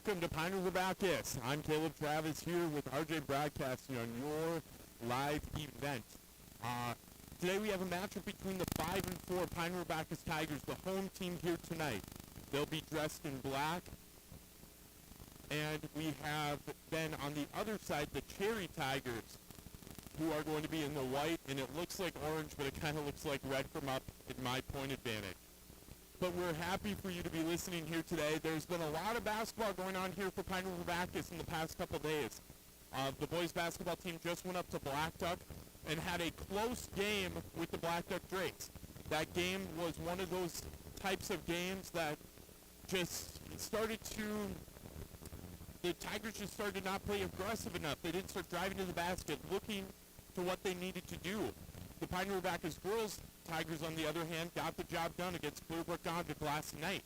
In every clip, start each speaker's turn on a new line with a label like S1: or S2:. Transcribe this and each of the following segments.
S1: welcome to River-Backus. I'm Caleb Travis here with RJ Broadcasting on your live event. Today we have a matchup between the 5 and 4 River-Backus Tigers, the home team here tonight. They'll be dressed in black. And we have then on the other side the Cherry Tigers, who are going to be in the white, and it looks like orange, but it kind of looks like red from up at my point advantage. But we're happy for you to be listening here today. There's been a lot of basketball going on here for River-Backus in the past couple days. The boys basketball team just went up to Black Duck and had a close game with the Black Duck Drakes. That game was one of those types of games that just started to, the Tigers just started not play aggressive enough. They didn't start driving to the basket, looking to what they needed to do. The River-Backus girls Tigers, on the other hand, got the job done against Clearbrook Gondik last night.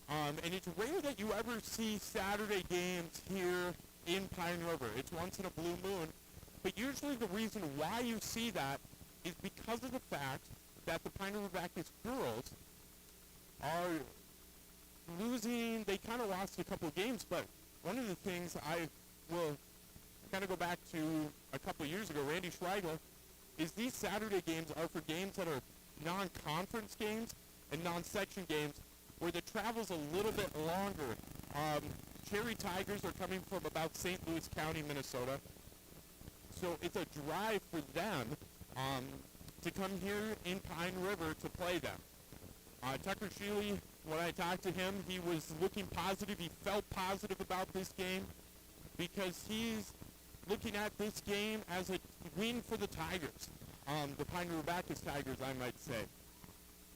S1: And it's rare that you ever see Saturday games here in Pine River. It's once in a blue moon. But usually the reason why you see that is because of the fact that the River-Backus girls are losing. They kind of lost a couple of games, but one of the things I will kind of go back to a couple of years ago, Randy Schweigel, is these Saturday games are for games that are non-conference games and non-section games where the travel's a little bit longer. Cherry Tigers are coming from about St. Louis County, Minnesota. So it's a drive for them to come here in Pine River to play them. Tucker Sheely, when I talked to him, he was looking positive. He felt positive about this game because he's looking at this game as a win for the Tigers, the River-Backus Tigers, I might say.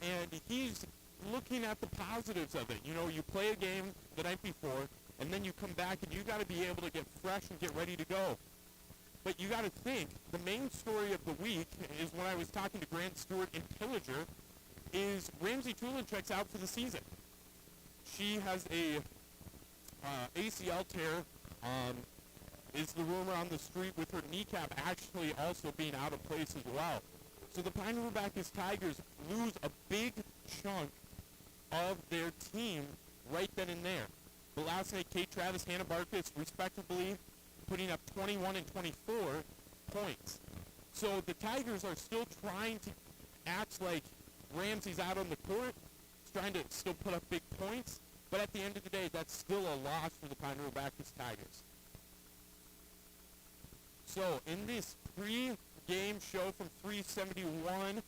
S1: And he's looking at the positives of it. You know, you play a game the night before, and then you come back, and you got to be able to get fresh and get ready to go. But you got to think, the main story of the week is when I was talking to Grant Stewart in Pillager, is Ramsey Tulinchek's out for the season. She has a ACL tear, is the rumor on the street, with her kneecap actually also being out of place as well. So the River-Backus Tigers lose a big chunk of their team right then and there. But last night, Kate Travis, Hannah Barkus, respectively, putting up 21 and 24 points. So the Tigers are still trying to act like Ramsey's out on the court, trying to still put up big points, but at the end of the day, that's still a loss for the River-Backus Tigers. So in this pre-game show from 371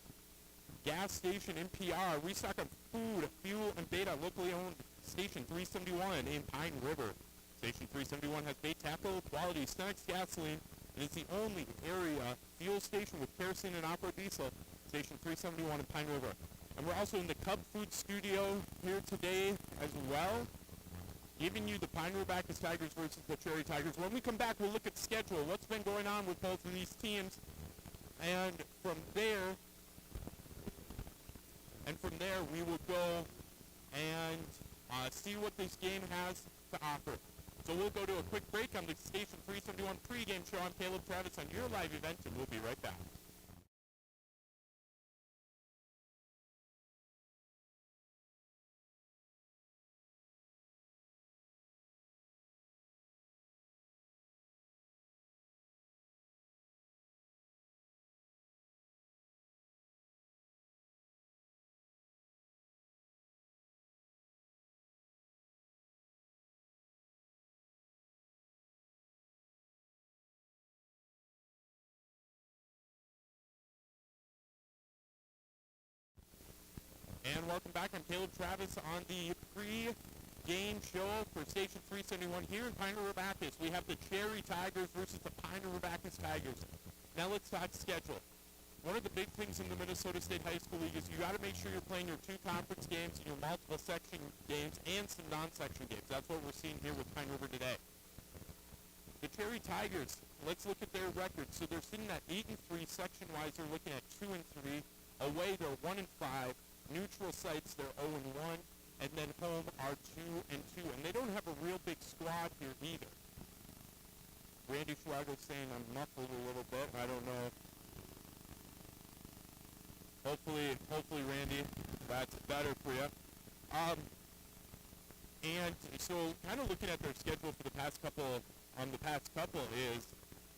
S1: gas station NPR, restock on food, fuel, and bait at locally owned Station 371 in Pine River. Station 371 has bait tackle, quality Stenex gasoline, and it's the only area fuel station with kerosene and opera diesel. Station 371 in Pine River. And we're also in the Cub Food Studio here today as well, giving you the River-Backus Tigers versus the Cherry Tigers. When we come back, we'll look at the schedule, what's been going on with both of these teams, and from there we will go and see what this game has to offer. So we'll go to a quick break on the Station 371 pregame show. I'm Caleb Travis on your live event, and we'll be right back. And welcome back. I'm Caleb Travis on the pre-game show for Station 371 here in River-Backus. We have the Cherry Tigers versus the River-Backus Tigers. Now let's talk schedule. One of the big things in the Minnesota State High School League is you got to make sure you're playing your 2 conference games and your multiple section games and some non-section games. That's what we're seeing here with Pine River today. The Cherry Tigers, let's look at their record. So they're sitting at 8-3 section-wise. They're looking at 2-3. Away, they're 1-5. Neutral sites, they're 0-1, and then home are 2-2, and they don't have a real big squad here either. Randy Schweigel saying I'm muffled a little bit. I don't know. Hopefully, Randy, that's better for you. And so kind of looking at their schedule for the past couple, is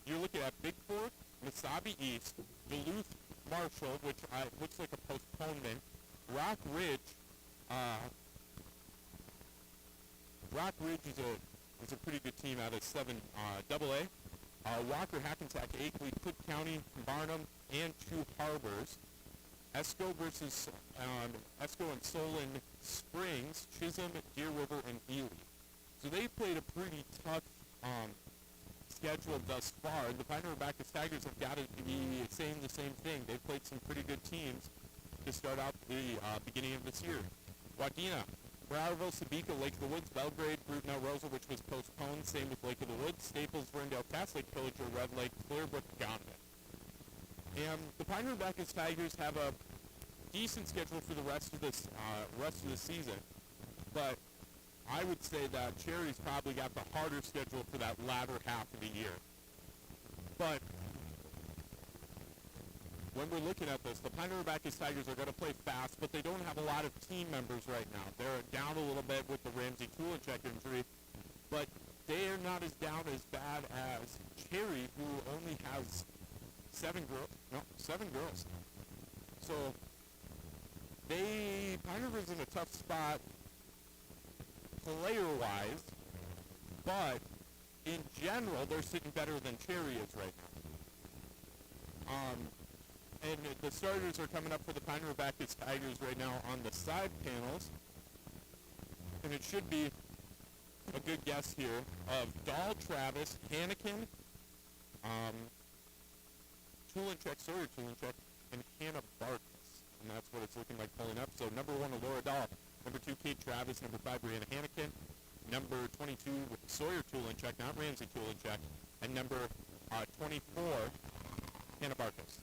S1: you're looking at Big Fork, Mesabi East, Duluth Marshall, which looks like a postponement, Rock Ridge. Rock Ridge is a pretty good team out of 7 AA. Walker, Hackensack, Akeley, Cook County, Barnum, and Two Harbors. Esco versus Esco and Solon Springs, Chisholm, Deer River, and Ely. So they played a pretty tough schedule thus far. The Pine River-Backus Tigers have got to be saying the same thing. They've played some pretty good teams to start out the beginning of this year. Wadena, Browardville, Sabika, Lake of the Woods, Belgrade, Brewton, El Rosa, which was postponed. Same with Lake of the Woods, Staples, Verndale, Cass Lake, Pillager, Red Lake, Clearbrook, Gonville. And the Pine River-Backus Tigers have a decent schedule for the rest of the season, but I would say that Cherry's probably got the harder schedule for that latter half of the year. But when we're looking at this, the Pine River-Backus Tigers are going to play fast, but they don't have a lot of team members right now. They're down a little bit with the Ramsey Tulinchek injury, but they are not as down as bad as Cherry, who only has 7 girls. So Pine River's in a tough spot player-wise, but in general, they're sitting better than Cherry is right now. And the starters are coming up for the Pine River-Backus Tigers right now on the side panels, and it should be a good guess here of Dahl, Travis, Hannikin, Sawyer Tulinchek, and Hannah Barkus. And that's what it's looking like pulling up. So number 1, Laura Dahl. Number 2, Kate Travis. Number 5, Brianna Hannikin. Number 22, Sawyer Tulinchek, not Ramsey Tulinchek. And number 24, Hannah Barkus.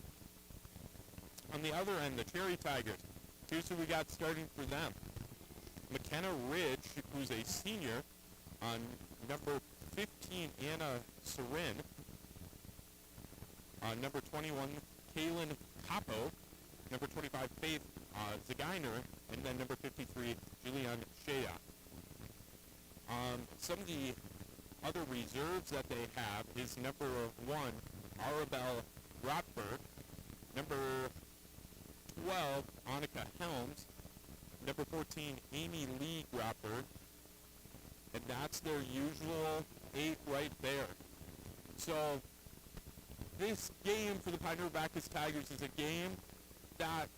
S1: On the other end, the Cherry Tigers. Here's who we got starting for them. McKenna Ridge, who's a senior. On number 15, Anna Sorin. Number 21, Kaylin Capo. Number 25, Faith Zagainer. And then number 53, Julian Shea. Some of the other reserves that they have is number 1, Arabelle Rotberg. Number 12, Annika Helms. Number 14, Amy Lee Grotberg. And that's their usual 8 right there. So this game for the Pine River-Backus Tigers is a game that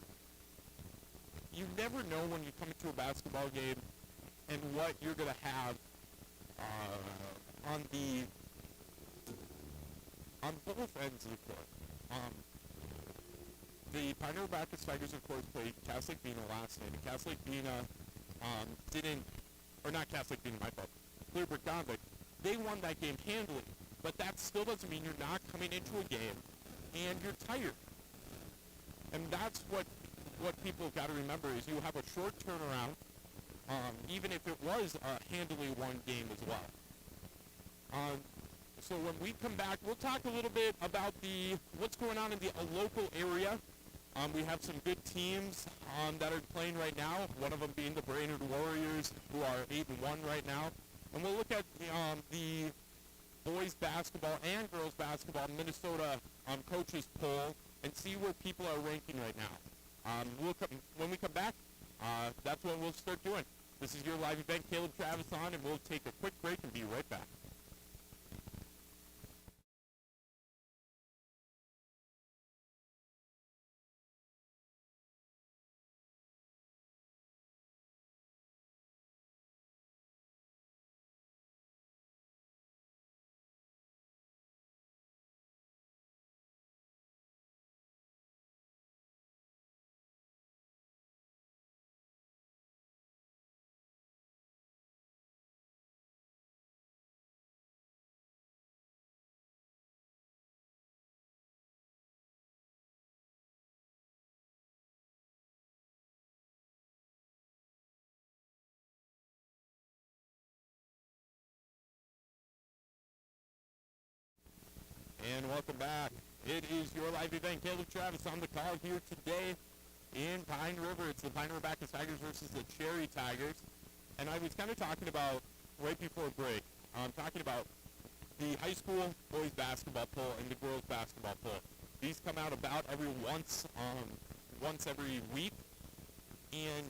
S1: you never know when you come into a basketball game and what you're going to have on both ends of the court. The Pine River-Backus Tigers, of course, played Cass Lake Bena last night. And Cass Lake Bena not Cass Lake Bena, my fault, Clearbrook Gonvick, they won that game handily. But that still doesn't mean you're not coming into a game and you're tired. And that's what people have got to remember is you have a short turnaround, even if it was a handily won game as well. So when we come back, we'll talk a little bit about what's going on in the local area. We have some good teams that are playing right now, one of them being the Brainerd Warriors, who are 8-1 right now. And we'll look at the boys basketball and girls basketball Minnesota coaches poll and see where people are ranking right now. When we come back, that's what we'll start doing. This is your live event, Caleb Travis on, and we'll take a quick break and be right back. And welcome back. It is your live event. Caleb Travis on the call here today in Pine River. It's the Pine River-Backus Tigers versus the Cherry Tigers. And I was kind of talking about, right before break, talking about the high school boys basketball poll and the girls basketball poll. These come out about once every week, and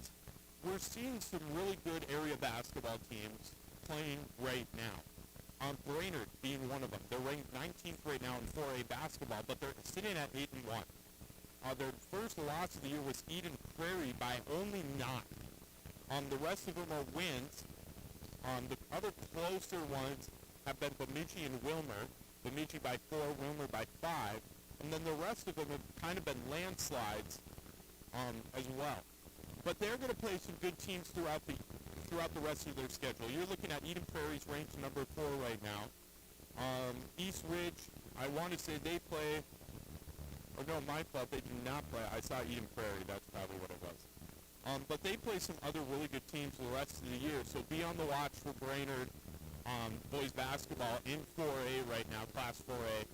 S1: we're seeing some really good area basketball teams playing right now. Brainerd being one of them. They're ranked 19th right now in 4A basketball, but they're sitting at 8-1. Their first loss of the year was Eden Prairie by only 9. The rest of them are wins. The other closer ones have been Bemidji and Wilmer. Bemidji by 4, Wilmer by 5. And then the rest of them have kind of been landslides as well. But they're going to play some good teams throughout the rest of their schedule. You're looking at Eden Prairie's ranked number 4 right now. East Ridge, I want to say they play, or no, my fault, they do not play. I saw Eden Prairie, that's probably what it was. But they play some other really good teams the rest of the year, so be on the watch for Brainerd boys basketball in 4A right now, Class 4A,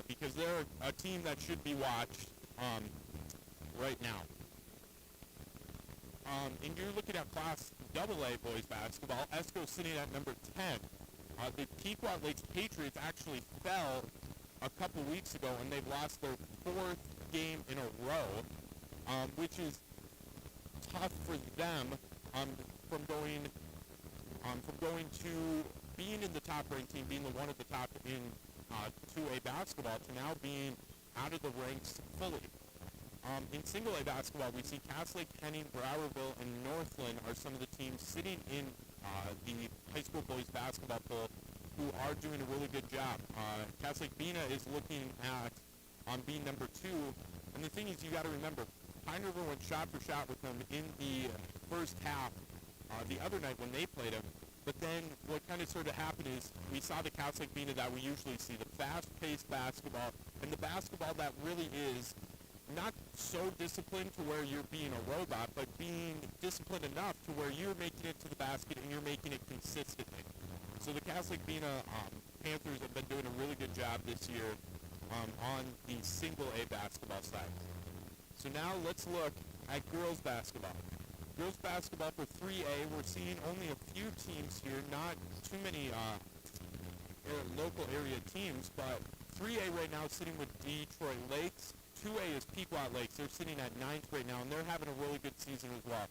S1: because they're a team that should be watched right now. And you're looking at Class AA boys basketball. ESCO sitting at number 10. The Pequot Lakes Patriots actually fell a couple weeks ago, and they've lost their 4th game in a row, which is tough for them from going to being in the top-ranked team, being the one at the top in 2A basketball, to now being out of the ranks fully. In single-A basketball, we see Cass Lake, Henning, Browerville, and Northland are some of the teams sitting in the high school boys basketball poll who are doing a really good job. Cass Lake Bena is looking at being number 2. And the thing is, you got to remember, Pine River went shot for shot with them in the first half the other night when they played them. But then what kind of sort of happened is we saw the Cass Lake Bena that we usually see, the fast-paced basketball, and the basketball that really is not so disciplined to where you're being a robot, but being disciplined enough to where you're making it to the basket and you're making it consistently. So the Cass Lake Bena Panthers have been doing a really good job this year on the single-A basketball side. So now let's look at girls basketball. Girls basketball for 3A, we're seeing only a few teams here, not too many local area teams, but 3A right now is sitting with Detroit Lakes. 2A is Pequot Lakes. They're sitting at 9th right now, and they're having a really good season as well.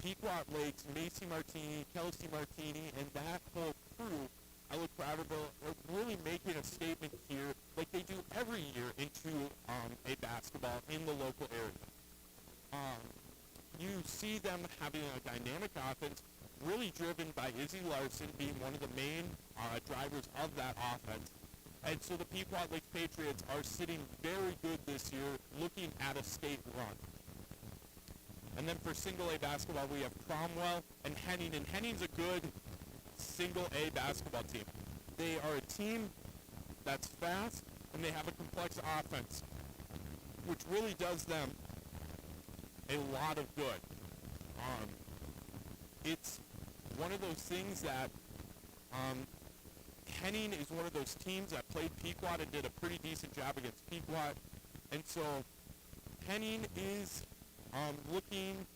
S1: Pequot Lakes, Macy Martini, Kelsey Martini, and that whole crew, I look proud of, are really making a statement here like they do every year into a basketball in the local area. You see them having a dynamic offense, really driven by Izzy Larson being one of the main drivers of that offense. And so the Pequot Lakes Patriots are sitting very good this year, looking at a state run. And then for single-A basketball, we have Cromwell and Henning. And Henning's a good single-A basketball team. They are a team that's fast, and they have a complex offense, which really does them a lot of good. It's one of those things that Henning is one of those teams that played Pequot and did a pretty decent job against Pequot. And so Henning is looking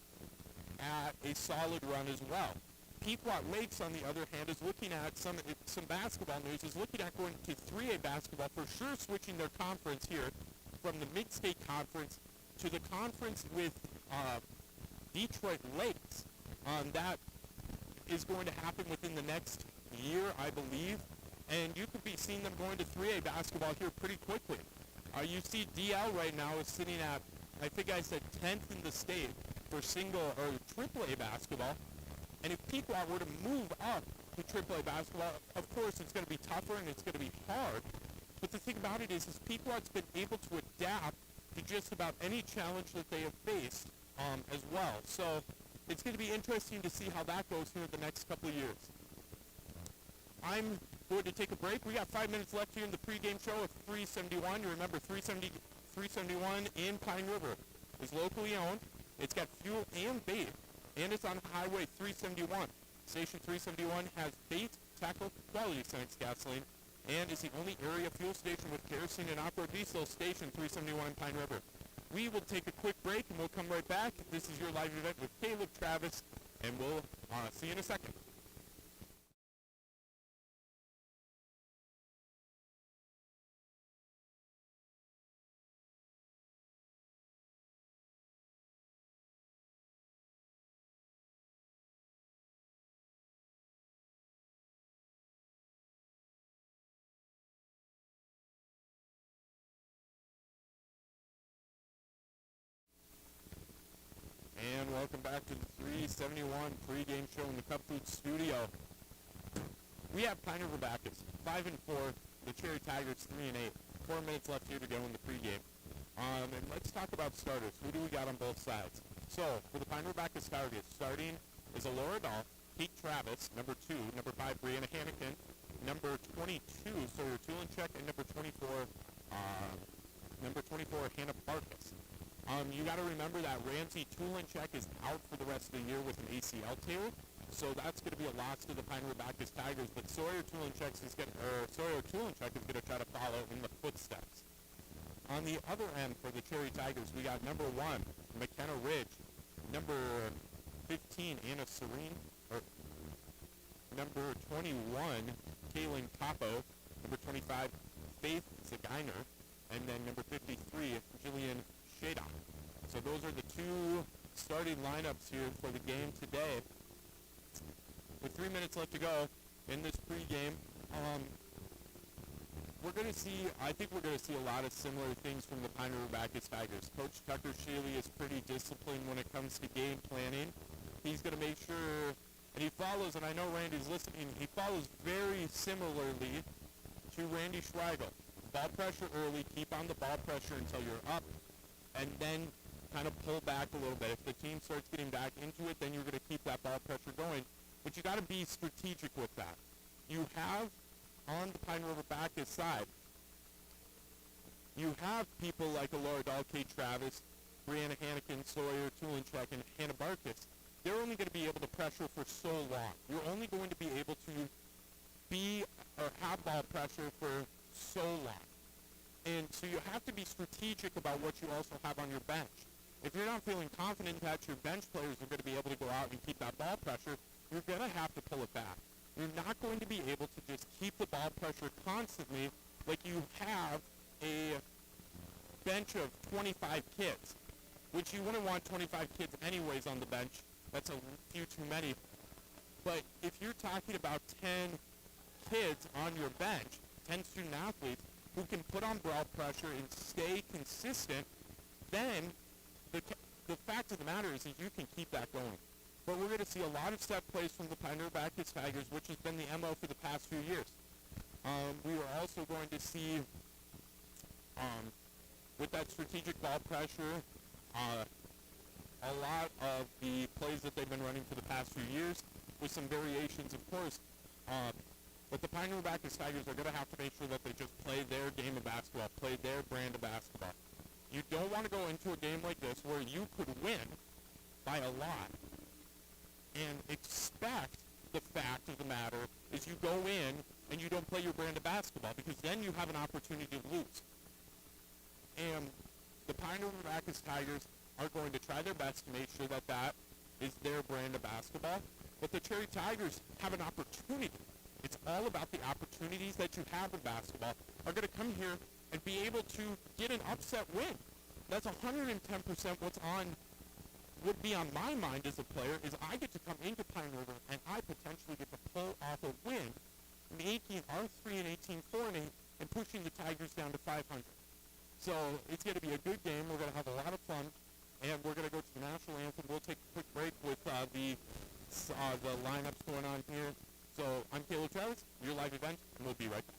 S1: at a solid run as well. Pequot Lakes, on the other hand, is looking at some basketball news, is looking at going to 3A basketball, for sure switching their conference here from the Mid-State Conference to the conference with Detroit Lakes. That is going to happen within the next year, I believe. And you could be seeing them going to 3A basketball here pretty quickly. You see DL right now is sitting at, I think I said 10th in the state for single or AAA basketball. And if Pequot were to move up to AAA basketball, of course it's going to be tougher and it's going to be hard. But the thing about it is Pequot's been able to adapt to just about any challenge that they have faced as well. So it's going to be interesting to see how that goes here in the next couple of years. I'm going to take a break. We got 5 minutes left here in the pregame show of 371. You remember 371 in Pine River is locally owned. It's got fuel and bait, and it's on Highway 371. Station 371 has bait, tackle, quality Science gasoline, and is the only area fuel station with kerosene and off-road diesel. Station 371 in Pine River. We will take a quick break, and we'll come right back. This is your live event with Caleb Travis and we'll see you in a second. And welcome back to the 371 pregame show in the Cup Food Studio. We have River-Backus 5-4, the Cherry Tigers 3-8. 4 minutes left here to go in the pregame. And let's talk about starters. Who do we got on both sides? So for the River-Backus Tigers, starting is Alora Dahl, Pete Travis, number 2, number 5, Brianna Hannikin, number 22, Sawyer Tulinchek, and number 24, Hannah Barkus. You got to remember that Ramsey Tulinchek is out for the rest of the year with an ACL tear, so that's going to be a loss to the River-Backus Tigers. But Sawyer Tulinchek is going to try to follow in the footsteps. On the other end for the Cherry Tigers, we got number 1, McKenna Ridge, number 15, Anna Serene, number 21, Kaylin Capo, number 25, Faith Zaginer, and then number 53, Jillian Shada. So those are the 2 starting lineups here for the game today. With 3 minutes left to go in this pregame, I think we're going to see a lot of similar things from the River-Backus Tigers. Coach Tucker Shealy is pretty disciplined when it comes to game planning. He's going to make sure, and he follows, and I know Randy's listening, he follows very similarly to Randy Schweigel. Ball pressure early, keep on the ball pressure until you're up, and then kind of pull back a little bit. If the team starts getting back into it, then you're going to keep that ball pressure going. But you got to be strategic with that. You have, on the River-Backus side, you have people like Alora Dahl, Kate Travis, Brianna Hannikin, Sawyer Tulinchek, and Hannah Barkus. They're only going to be able to pressure for so long. You're only going to be able to have ball pressure for so long. And so you have to be strategic about what you also have on your bench. If you're not feeling confident that your bench players are going to be able to go out and keep that ball pressure, you're going to have to pull it back. You're not going to be able to just keep the ball pressure constantly like you have a bench of 25 kids, which you wouldn't want 25 kids anyways on the bench. That's a few too many. But if you're talking about 10 kids on your bench, 10 student athletes, who can put on ball pressure and stay consistent, then the fact of the matter is that you can keep that going. But we're going to see a lot of set plays from the River-Backus Tigers, which has been the MO for the past few years. We are also going to see, with that strategic ball pressure, a lot of the plays that they've been running for the past few years, with some variations, of course. But the River-Backus Tigers are going to have to make sure that they just play their game of basketball, play their brand of basketball. You don't want to go into a game like this where you could win by a lot and expect the fact of the matter is you go in and you don't play your brand of basketball, because then you have an opportunity to lose. And the River-Backus Tigers are going to try their best to make sure that that is their brand of basketball. But the Cherry Tigers have an opportunity. It's all about the opportunities that you have in basketball are going to come here and be able to get an upset win. That's 110% would be on my mind as a player, is I get to come into Pine River and I potentially get to pull off a win, making our 3-18 4-8 and pushing the Tigers down to 500. So it's going to be a good game. We're going to have a lot of fun, and we're going to go to the national anthem. We'll take a quick break with the lineups going on here. So I'm Caleb Travis, your live event, and we'll be right back.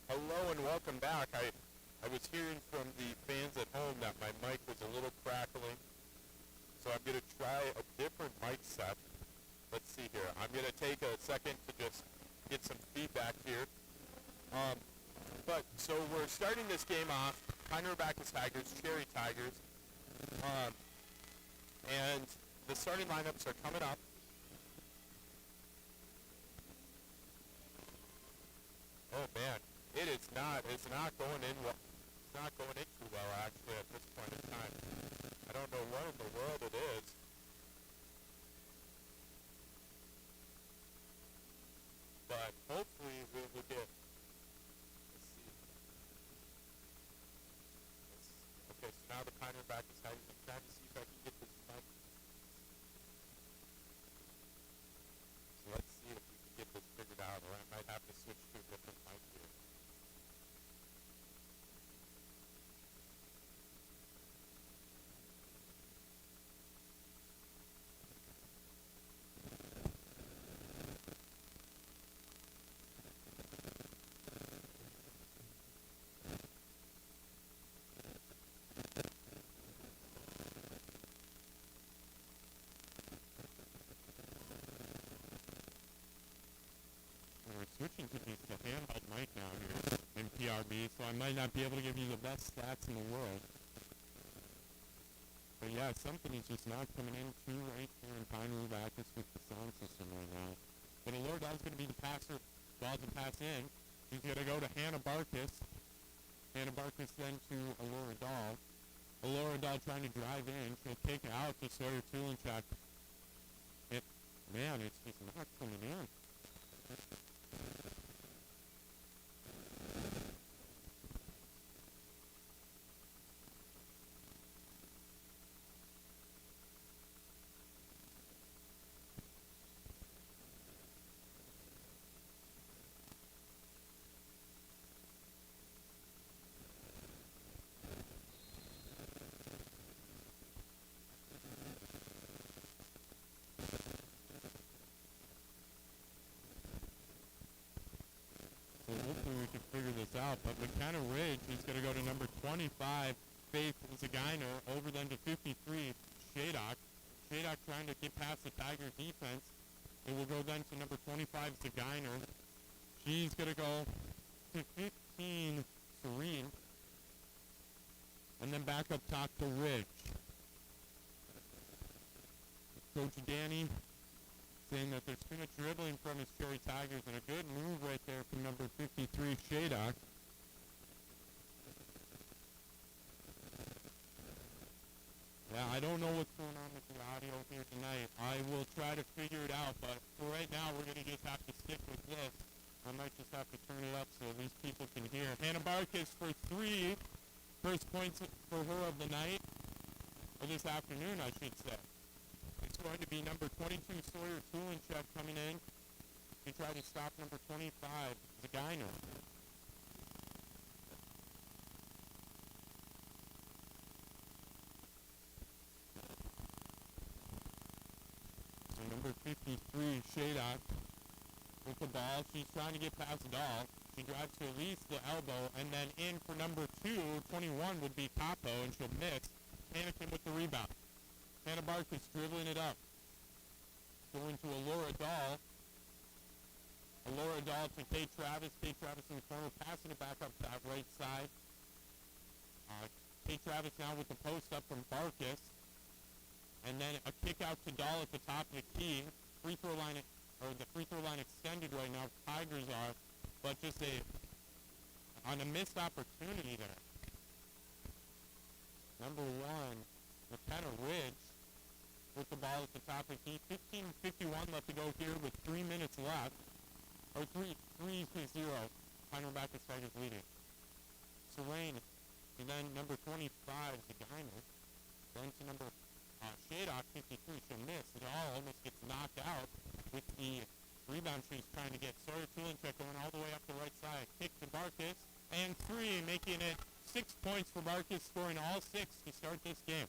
S1: Hello and welcome back. I was hearing from the fans at home that my mic was a little crackling, so I'm going to try a different mic set. Let's see here. I'm going to take a second to just get some feedback here. So we're starting this game off, River-Backus Tigers, Cherry Tigers, and the starting lineups are coming up. Oh man, it's not going in well. It's not going in too well actually at this point in time. I don't know what in the world it is. But hopefully we will get. Let's see. Okay, so now the River-Backus Tigers. I'm trying to see if I can get this mic. So let's see if we can get this figured out, or I might have to switch to a different mic here. We're switching to just a handheld mic now here in PRB, so I might not be able to give you the best stats in the world. But yeah, something is just not coming in too right here in River-Backus with the sound system right now. But Alordal's going to be the passer. Ball to pass in. He's going to go to Hannah Barkus. Hannah Barkus then to Alordal. Alordal trying to drive in. She'll kick out to Sawyer Tulenchuk. Man, it's just not coming in. So hopefully we can figure this out. But McKenna Ridge is going to go to number 25, Faith Zagainer, over then to 53, Shadok. Shadok trying to get past the Tiger defense. It will go then to number 25, Zagainer. She's going to go to 15, Serene. And then back up top to Ridge. Coach Danny saying that there's too much dribbling from his Cherry Tigers, and a good move right there from number 53, Shadok. Yeah, I don't know what's going on with the audio here tonight. I will try to figure it out, but for right now, we're going to just have to stick with this. I might just have to turn it up so at least people can hear. Hannah Barkus for 3. First points for her of the night, or this afternoon, I should say. It's going to be number 22, Sawyer Tulenchuk, coming in to try to stop number 25, Zagainer. So number 53, Shadok, with the ball. She's trying to get past Dahl. She drives to at least the elbow, and then in for number 21 would be Capo, and she'll miss. Hannikin with the rebound. Hannah Barkus dribbling it up. Going to Alora Dahl. Alora Dahl to Kate Travis. Kate Travis in the corner, passing it back up to that right side. Kate Travis now with the post up from Barkus. And then a kick out to Dahl at the top of the key. The free throw line extended right now. Tigers are, but just on a missed opportunity there. Number 1, McKenna Ridge with the ball at the top of the key. 15:51 left to go here with 3 minutes left. Or 3-0. River-Backus Tigers leading. Serene, and then number 25, Zagainer. Then to number Shadok, 53. She'll miss. It all almost gets knocked out with the rebound she's trying to get. Sawyer Tulenchuk going all the way up the right side. Kick to Barkus. And 3, making it 6 points for Barkus, scoring all 6 to start this game.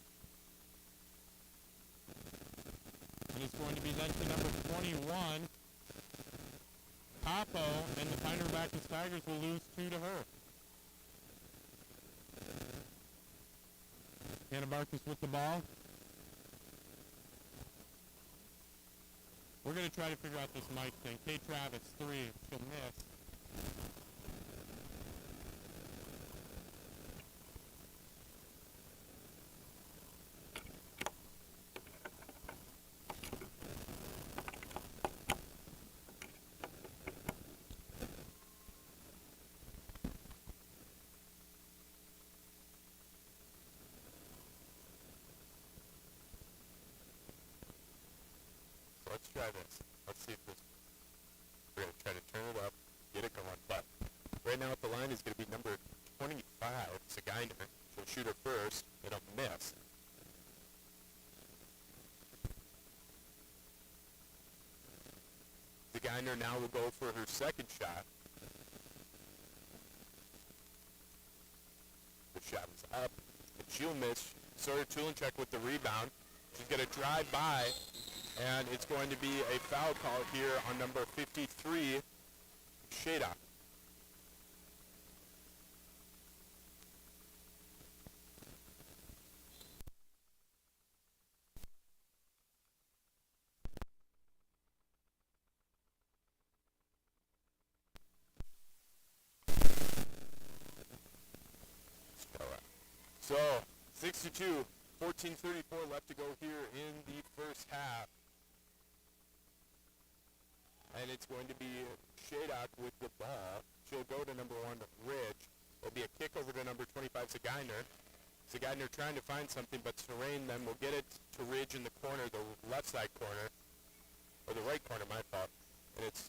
S1: And it's going to be then to number 21, Capo, and the Pine River-Backus Tigers will lose 2 to her. River-Backus with the ball. We're going to try to figure out this mic thing. Kate Travis, 3. She'll miss. Let's try this. Let's see if this, we're going to try to turn it up, get it going. But right now at the line is going to be number 25, Saginer. She'll shoot her first. It'll miss. Saginer now will go for her second shot. The shot is up, and she'll miss. Sawyer Tulenchek with the rebound. She's going to drive by. And it's going to be a foul call here on number 53, Shada. So, 62, 14:34 left to go here in the first half. And it's going to be Shadok with the ball. She'll go to number 1, Ridge. It'll be a kick over to number 25, Saginer. Saginer trying to find something, but Serene then will get it to Ridge in the corner, the left side corner, or the right corner, my fault. And it's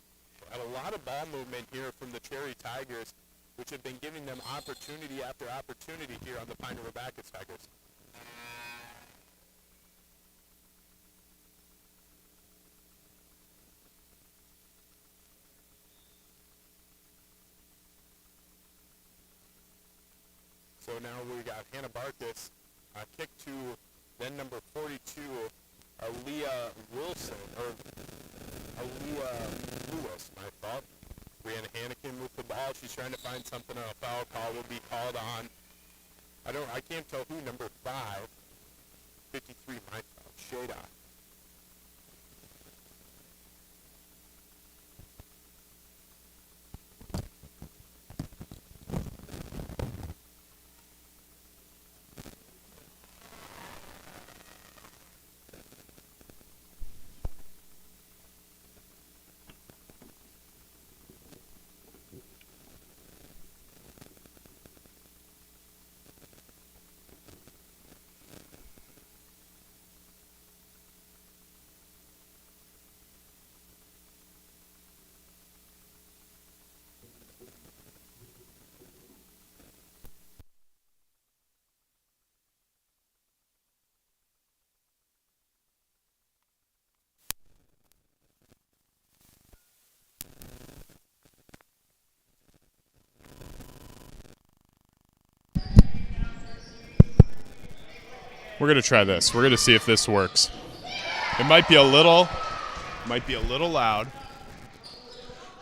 S1: a lot of ball movement here from the Cherry Tigers, which have been giving them opportunity after opportunity here on the Pine River-Backus Tigers. So now we got Hannah Barkus, kick to then number 42, Aaliyah Wilson, or Aaliyah Lewis, my fault. Brianna Hannikin with the ball. She's trying to find something, and a foul call will be called on. I can't tell who, number 5, 53, my fault, Shada. We're going to try this. We're going to see if this works. It might be a little loud,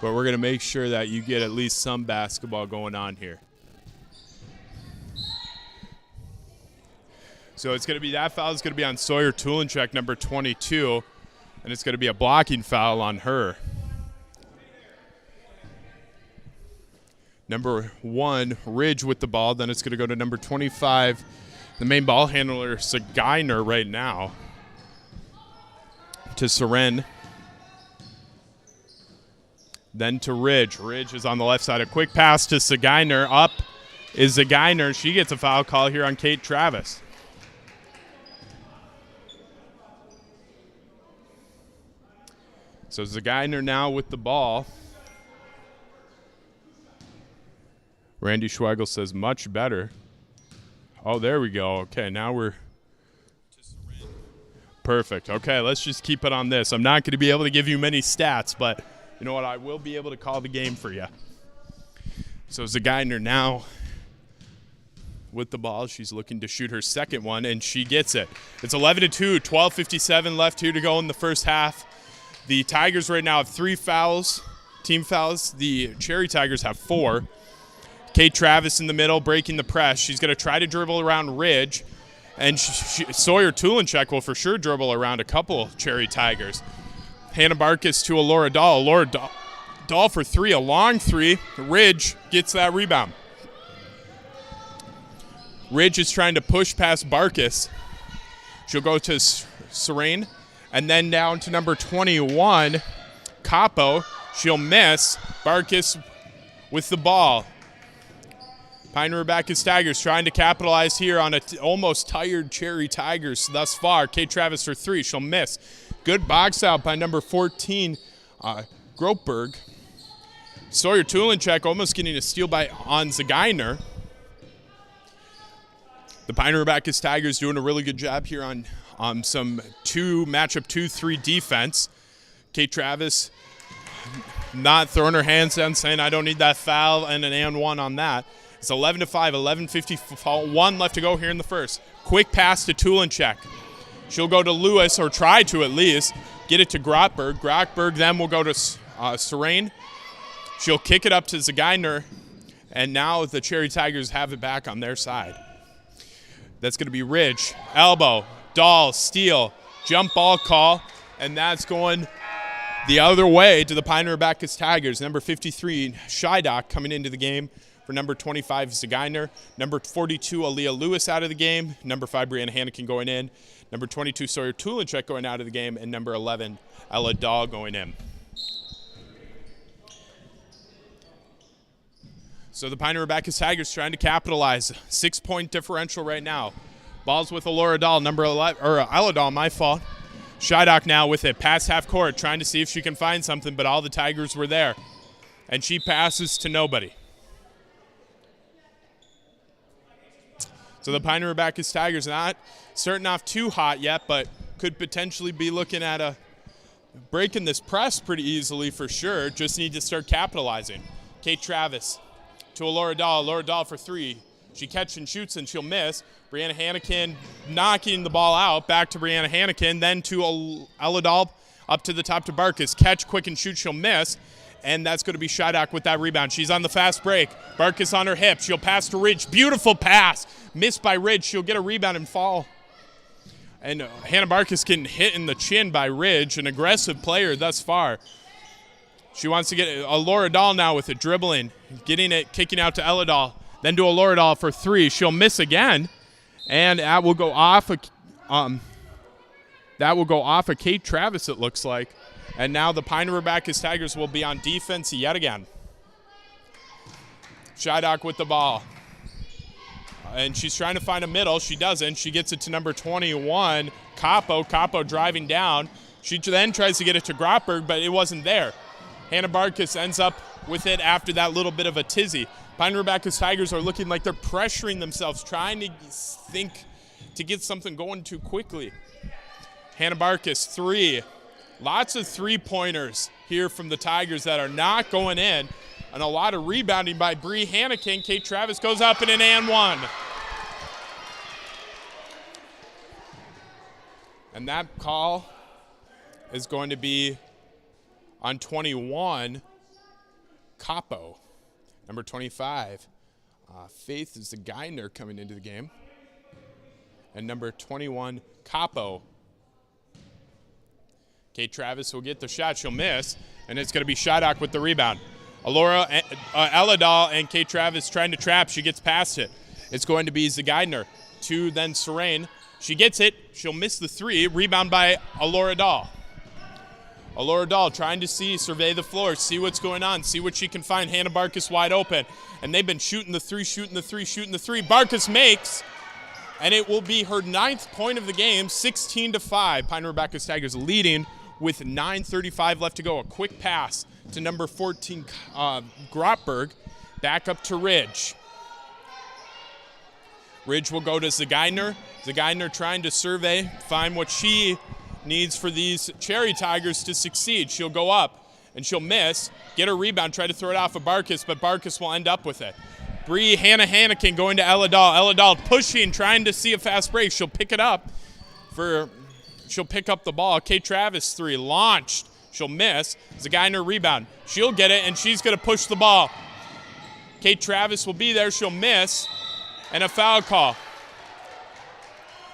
S1: but we're going to make sure that you get at least some basketball going on here. So it's going to be, that foul is going to be on Sawyer Tulenchek, number 22, and it's going to be a blocking foul on her. Number 1, Ridge with the ball. Then it's going to go to number 25, the main ball handler, Saginer, right now, to Seren. Then to Ridge. Ridge is on the left side. A quick pass to Saginer. Up is Saginer. She gets a foul call here on Kate Travis. So Saginer now with the ball. Randy Schweigel says much better. Oh, there we go. Okay, now we're perfect. Okay, let's just keep it on this. I'm not going to be able to give you many stats, but you know what? I will be able to call the game for you. So Saginer now with the ball. She's looking to shoot her second one, and she gets it. It's 11-2, 12:57 left here to go in the first half. The Tigers right now have 3 fouls.
S2: team fouls. The Cherry Tigers have 4. Kate Travis in the middle, breaking the press. She's going to try to dribble around Ridge. And Sawyer Tulenchek will for sure dribble around a couple Cherry Tigers. Hannah Barkus to Alora Dahl. Alora Dahl for 3, a long 3. Ridge gets that rebound. Ridge is trying to push past Barkus. She'll go to Serene. And then down to number 21, Capo. She'll miss. Barkus with the ball. Pine River-Backus Tigers trying to capitalize here on almost tired Cherry Tigers thus far. Kate Travis for 3. She'll miss. Good box out by number 14, Gropeberg. Sawyer Tulenchek almost getting a steal on Zagainer. The Pine River-Backus Tigers doing a really good job here on some matchup 2-3 defense. Kate Travis not throwing her hands down, saying, I don't need that foul, and an and one on that. It's 11-5, 11:51 left to go here in the first. Quick pass to Tulenchek. She'll go to Lewis, or try to at least, get it to Grotberg. Grotberg then will go to Serene. She'll kick it up to Zagainer, and now the Cherry Tigers have it back on their side. That's going to be Ridge. Elbow, Dahl, steal, jump ball call, and that's going the other way to the Pine River-Backus Tigers. Number 53, Scheidock, coming into the game for number 25, Zagainer. Number 42, Aaliyah Lewis out of the game. Number 5, Brianna Hannikin going in. Number 22, Sawyer Tulenchek going out of the game. And number 11, Ella Dahl going in. So the Pine River-Backus Tigers trying to capitalize. 6-point differential right now. Ball's with Alora Dahl, number 11, or Ella Dahl, my fault. Scheidock now with it, past half court, trying to see if she can find something, but all the Tigers were there. And she passes to nobody. So the Pine River-Backus Tigers not starting off too hot yet, but could potentially be looking at breaking this press pretty easily for sure. Just need to start capitalizing. Kate Travis to Alora Dahl. Alora Dahl for 3. She catches and shoots, and she'll miss. Brianna Hannikin knocking the ball out. Back to Brianna Hannikin. Then to Ella Dahl up to the top to Barkus. Catch, quick, and shoot. She'll miss. And that's going to be Scheidock with that rebound. She's on the fast break. Barkus on her hip. She'll pass to Ridge. Beautiful pass. Missed by Ridge. She'll get a rebound and fall. And Hannah Barkus getting hit in the chin by Ridge, an aggressive player thus far. She wants to get Alora Dahl now with it, dribbling, getting it, kicking out to Ella Dahl. Then to Alora Dahl for 3. She'll miss again, and that will go off. That will go off of Kate Travis, it looks like. And now the Pine River-Backus Tigers will be on defense yet again. Scheidock with the ball. And she's trying to find a middle. She doesn't. She gets it to number 21, Capo. Capo driving down. She then tries to get it to Grotberg, but it wasn't there. Hannah Barkus ends up with it after that little bit of a tizzy. Pine River-Backus Tigers are looking like they're pressuring themselves, trying to think to get something going too quickly. Hannah Barkus, 3. Lots of three-pointers here from the Tigers that are not going in. And a lot of rebounding by Bree Hannikin. Kate Travis goes up in an and one. And that call is going to be on 21, Capo. Number 25, Faith Zagainer coming into the game. And number 21, Capo. Kate Travis will get the shot. She'll miss. And it's going to be Scheidock with the rebound. Ella Dahl and Kate Travis trying to trap. She gets past it. It's going to be Zagainer to then Serene. She gets it. She'll miss the 3. Rebound by Alora Dahl. Alora Dahl trying to survey the floor, see what's going on, see what she can find. Hannah Barkus wide open. And they've been shooting the 3, shooting the 3, shooting the 3. Barkus makes, and it will be her 9th point of the game, 16-5. Pine River-Backus Tigers leading with 9:35 left to go. A quick pass to number 14, Grotberg. Back up to Ridge. Ridge will go to Zagainer. Zagainer trying to survey, find what she needs for these Cherry Tigers to succeed. She'll go up, and she'll miss. Get a rebound, try to throw it off of Barkus, but Barkus will end up with it. Hannah Hannikin going to Ella Dahl. Ella Dahl pushing, trying to see a fast break. She'll pick it up. She'll pick up the ball. Kate Travis, 3, launched. She'll miss. Zagainer rebound. She'll get it, and she's going to push the ball. Kate Travis will be there. She'll miss. And a foul call.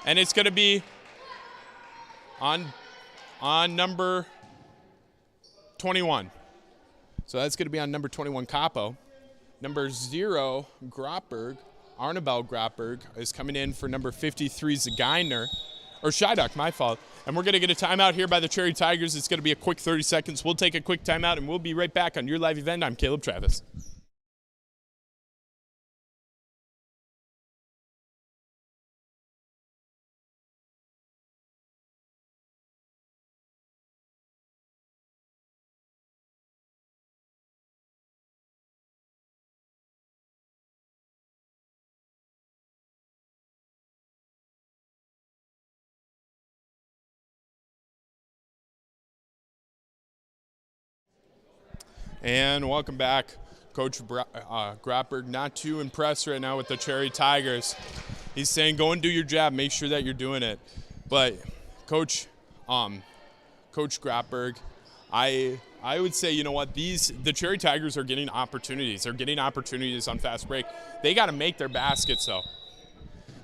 S2: And it's going to be on number 21. So that's going to be on number 21, Capo. Number 0, Grotberg, Arnabel Grotberg, is coming in for number 53, Zagainer. Or Shydock, my fault. And we're going to get a timeout here by the Cherry Tigers. It's going to be a quick 30 seconds. We'll take a quick timeout, and we'll be right back on your live event. I'm Caleb Travis. And welcome back. Coach Grotberg not too impressed right now with the Cherry Tigers. He's saying, go and do your job. Make sure that you're doing it. But Coach Grotberg, I would say, you know what, the Cherry Tigers are getting opportunities. They're getting opportunities on fast break. They got to make their baskets, though.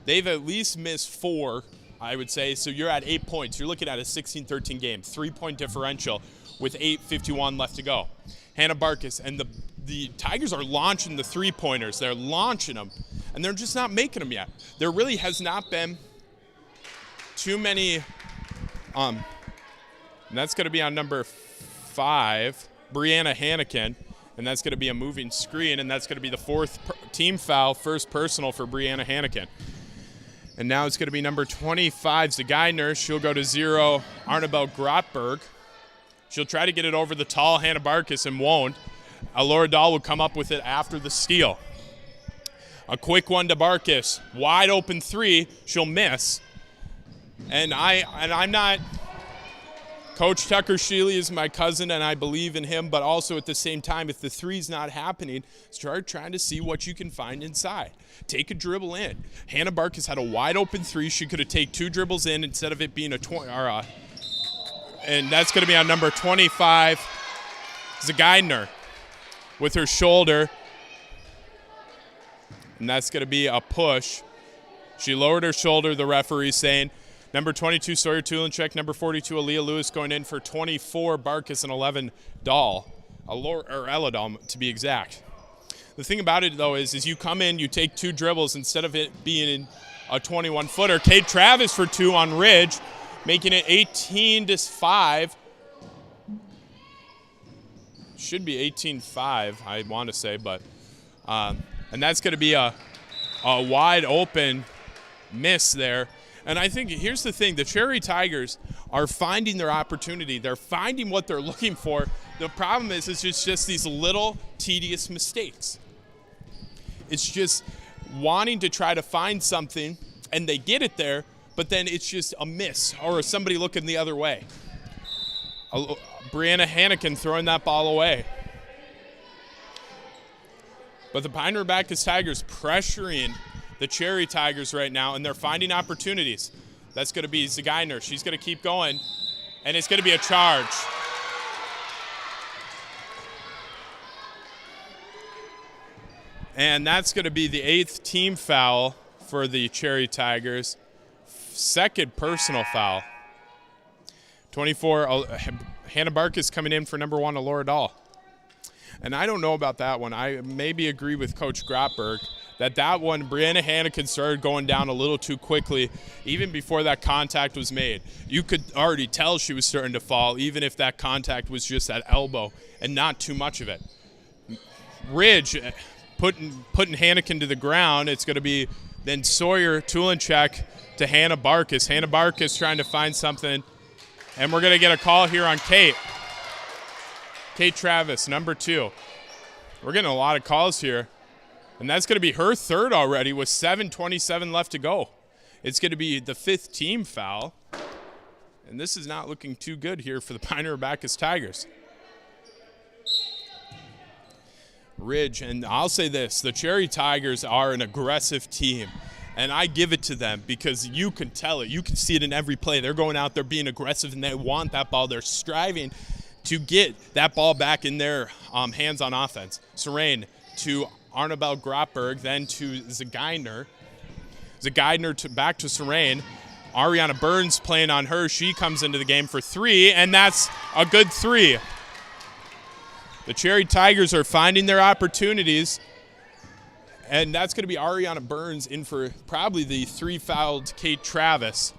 S2: They've at least missed 4, I would say. So you're at 8 points. You're looking at a 16-13 game, 3-point differential with 8:51 left to go. Hannah Barkus, and the Tigers are launching the three-pointers. They're launching them, and they're just not making them yet. There really has not been too many, and that's going to be on number 5, Brianna Hannikin, and that's going to be a moving screen, and that's going to be the 4th team foul, first personal for Brianna Hannikin. And now it's going to be number 25, Zagainer. She'll go to 0, Arnabel Grotberg. She'll try to get it over the tall Hannah Barkus and won't. Alora Dahl will come up with it after the steal. A quick one to Barkus. Wide open 3. She'll miss. And I'm not. Coach Tucker Sheely is my cousin, and I believe in him. But also at the same time, if the 3's not happening, start trying to see what you can find inside. Take a dribble in. Hannah Barkus had a wide open 3. She could have taken 2 dribbles in instead of it being and that's going to be on number 25, Zagainer, with her shoulder. And that's going to be a push. She lowered her shoulder, the referee saying. Number 22, Sawyer Tulinchek. Number 42, Aaliyah Lewis going in for 24, Barkus, and 11, Dahl. Ella Dahl, to be exact. The thing about it, though, is you come in, you take 2 dribbles instead of it being a 21-footer. Kate Travis for 2 on Ridge, making it 18-5. Should be 18-5, I want to say, but and that's going to be a wide open miss there. And I think here's the thing: the Cherry Tigers are finding their opportunity. They're finding what they're looking for. The problem is, it's just these little tedious mistakes. It's just wanting to try to find something, and they get it there, but then it's just a miss or somebody looking the other way. Brianna Hannikin throwing that ball away. But the Pine River-Backus Tigers pressuring the Cherry Tigers right now, and they're finding opportunities. That's going to be Zagainer. She's going to keep going, and it's going to be a charge. And that's going to be the 8th team foul for the Cherry Tigers. 2nd personal foul. 24, Hannah Barkus coming in for number 1, Alora Dahl. And I don't know about that one. I maybe agree with Coach Grotberg that one, Brianna Hannikin started going down a little too quickly, even before that contact was made. You could already tell she was starting to fall, even if that contact was just at elbow and not too much of it. Ridge putting Hannikin to the ground. It's going to be then Sawyer Tulinchek to Hannah Barkus. Hannah Barkus trying to find something. And we're going to get a call here on Kate. Kate Travis, number 2. We're getting a lot of calls here. And that's going to be her 3rd already with 7:27 left to go. It's going to be the 5th team foul. And this is not looking too good here for the Pine River-Backus Tigers. Ridge, and I'll say this, the Cherry Tigers are an aggressive team. And I give it to them because you can tell it. You can see it in every play. They're going out there being aggressive, and they want that ball. They're striving to get that ball back in their hands on offense. Serene to Arnabel Grotberg, then to Zagainer. Zagainer back to Serene. Ariana Burns playing on her. She comes into the game for 3, and that's a good 3. The Cherry Tigers are finding their opportunities, and that's going to be Ariana Burns in for probably the 3-fouled Kate Travis.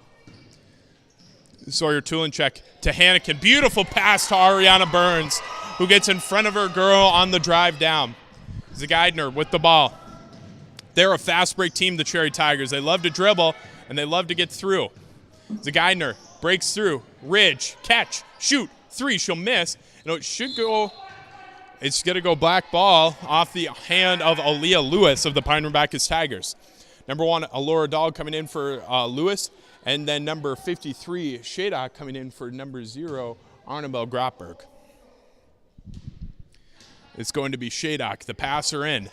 S2: Sawyer Tulinchek to Hannikin. Beautiful pass to Ariana Burns, who gets in front of her girl on the drive down. Zagainer with the ball. They're a fast break team, the Cherry Tigers. They love to dribble, and they love to get through. Zagainer breaks through. Ridge, catch, shoot, 3. She'll miss. It should go. It's going to go black ball off the hand of Aaliyah Lewis of the Pine River-Backus Tigers. Number 1, Alora Dahl coming in for Lewis. And then number 53, Shadok, coming in for number 0, Arnabel Grotberg. It's going to be Shadok, the passer in.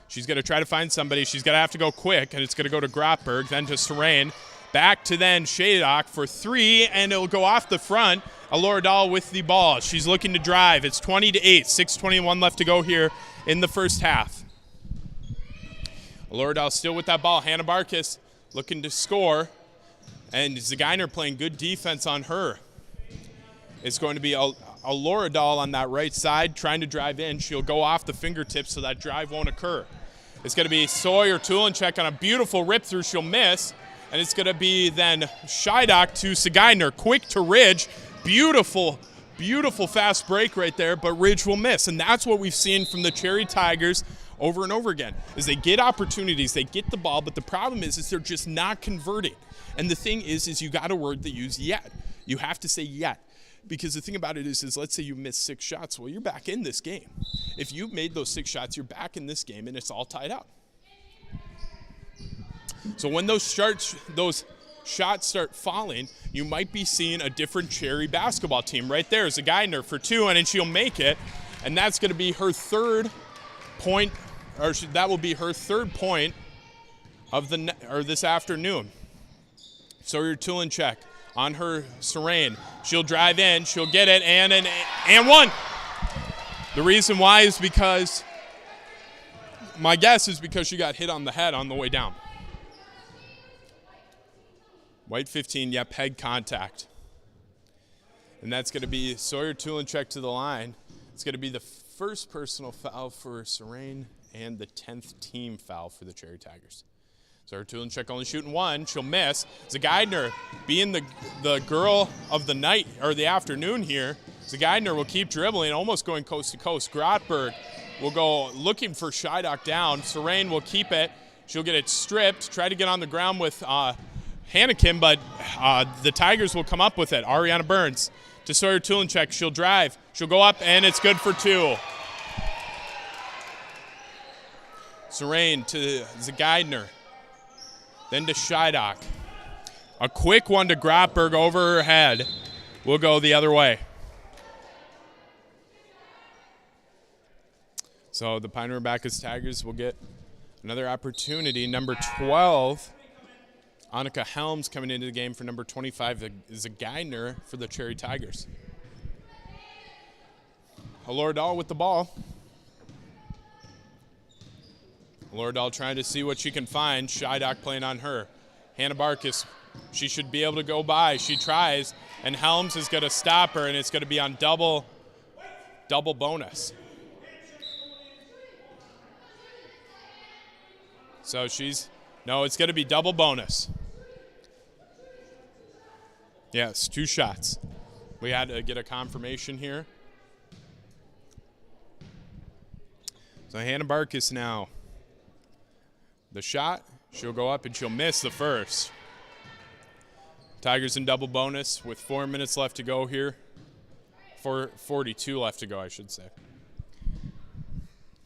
S2: She's going to try to find somebody. She's going to have to go quick, and it's going to go to Grotberg, then to Serene. Back to then Shadok for 3, and it'll go off the front. Alora Dahl with the ball. She's looking to drive. It's 20-8, 6:21 left to go here in the first half. Alora Dahl still with that ball. Hannah Barkas looking to score. And Zagainer playing good defense on her. It's going to be Alora Dahl on that right side trying to drive in. She'll go off the fingertips so that drive won't occur. It's going to be Sawyer Tulinchek on a beautiful rip through. She'll miss. And it's going to be then Shydok to Zagainer. Quick to Ridge. Beautiful, beautiful fast break right there, but Ridge will miss. And that's what we've seen from the Cherry Tigers over and over again, is they get opportunities, they get the ball, but the problem is they're just not converting. And the thing is you got a word that use yet. You have to say yet. Because the thing about it is let's say you miss 6 shots. Well, you're back in this game. If you made those 6 shots, you're back in this game, and it's all tied up. So when those shots start falling, you might be seeing a different Cherry basketball team. Right there is a Geithner for 2, and then she'll make it. And that's going to be her 3rd point, or that will be her 3rd point of this afternoon. Sawyer Tulinchek on her Serene. She'll drive in, she'll get it, and 1. The reason why is because, my guess is because she got hit on the head on the way down. White 15, yep, head contact. And that's going to be Sawyer Tulinchek to the line. It's going to be the first personal foul for Serene and the 10th team foul for the Cherry Tigers. Sawyer Tulinchek only shooting 1. She'll miss. Zagainer being the girl of the night or the afternoon here. Zagainer will keep dribbling, almost going coast to coast. Grotberg will go looking for Shydok down. Serene will keep it. She'll get it stripped, try to get on the ground with Hannikin, but the Tigers will come up with it. Ariana Burns to Sawyer Tulinchek. She'll drive. She'll go up, and it's good for 2. Serene to Zagainer. Then to Shydok. A quick one to Grotberg over her head. We'll go the other way. So the Pine River-Backus Tigers will get another opportunity. Number 12, Annika Helms coming into the game for number 25 is a Geithner for the Cherry Tigers. Alora Dahl with the ball. Alora Dahl trying to see what she can find. Shydok playing on her. Hannah Barkas, she should be able to go by. She tries, and Helms is going to stop her, and it's going to be on double bonus. So it's going to be double bonus. Yes, 2 shots. We had to get a confirmation here. So Hannah Barkas now. The shot, she'll go up and she'll miss the first. Tigers in double bonus with 4 minutes left to go here. 42 left to go, I should say.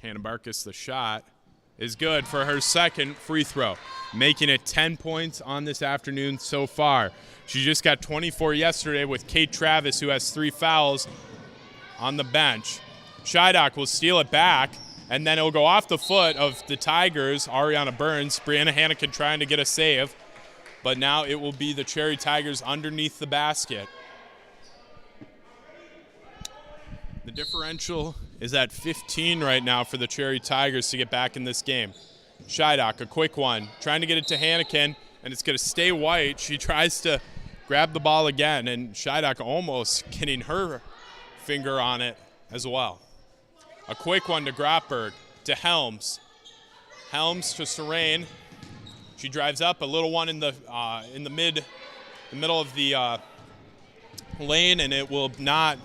S2: Hannah Barkas, the shot is good for her 2nd free throw, making it 10 points on this afternoon so far. She just got 24 yesterday with Kate Travis, who has 3 fouls on the bench. Shydok will steal it back, and then it'll go off the foot of the Tigers, Ariana Burns. Brianna Hannikin trying to get a save, but now it will be the Cherry Tigers underneath the basket. The differential is at 15 right now for the Cherry Tigers to get back in this game. Scheidock, a quick one, trying to get it to Hannikin, and it's going to stay white. She tries to grab the ball again, and Scheidock almost getting her finger on it as well. A quick one to Grotberg, to Helms. Helms to Serene. She drives up, a little one in the middle of the lane, and it will not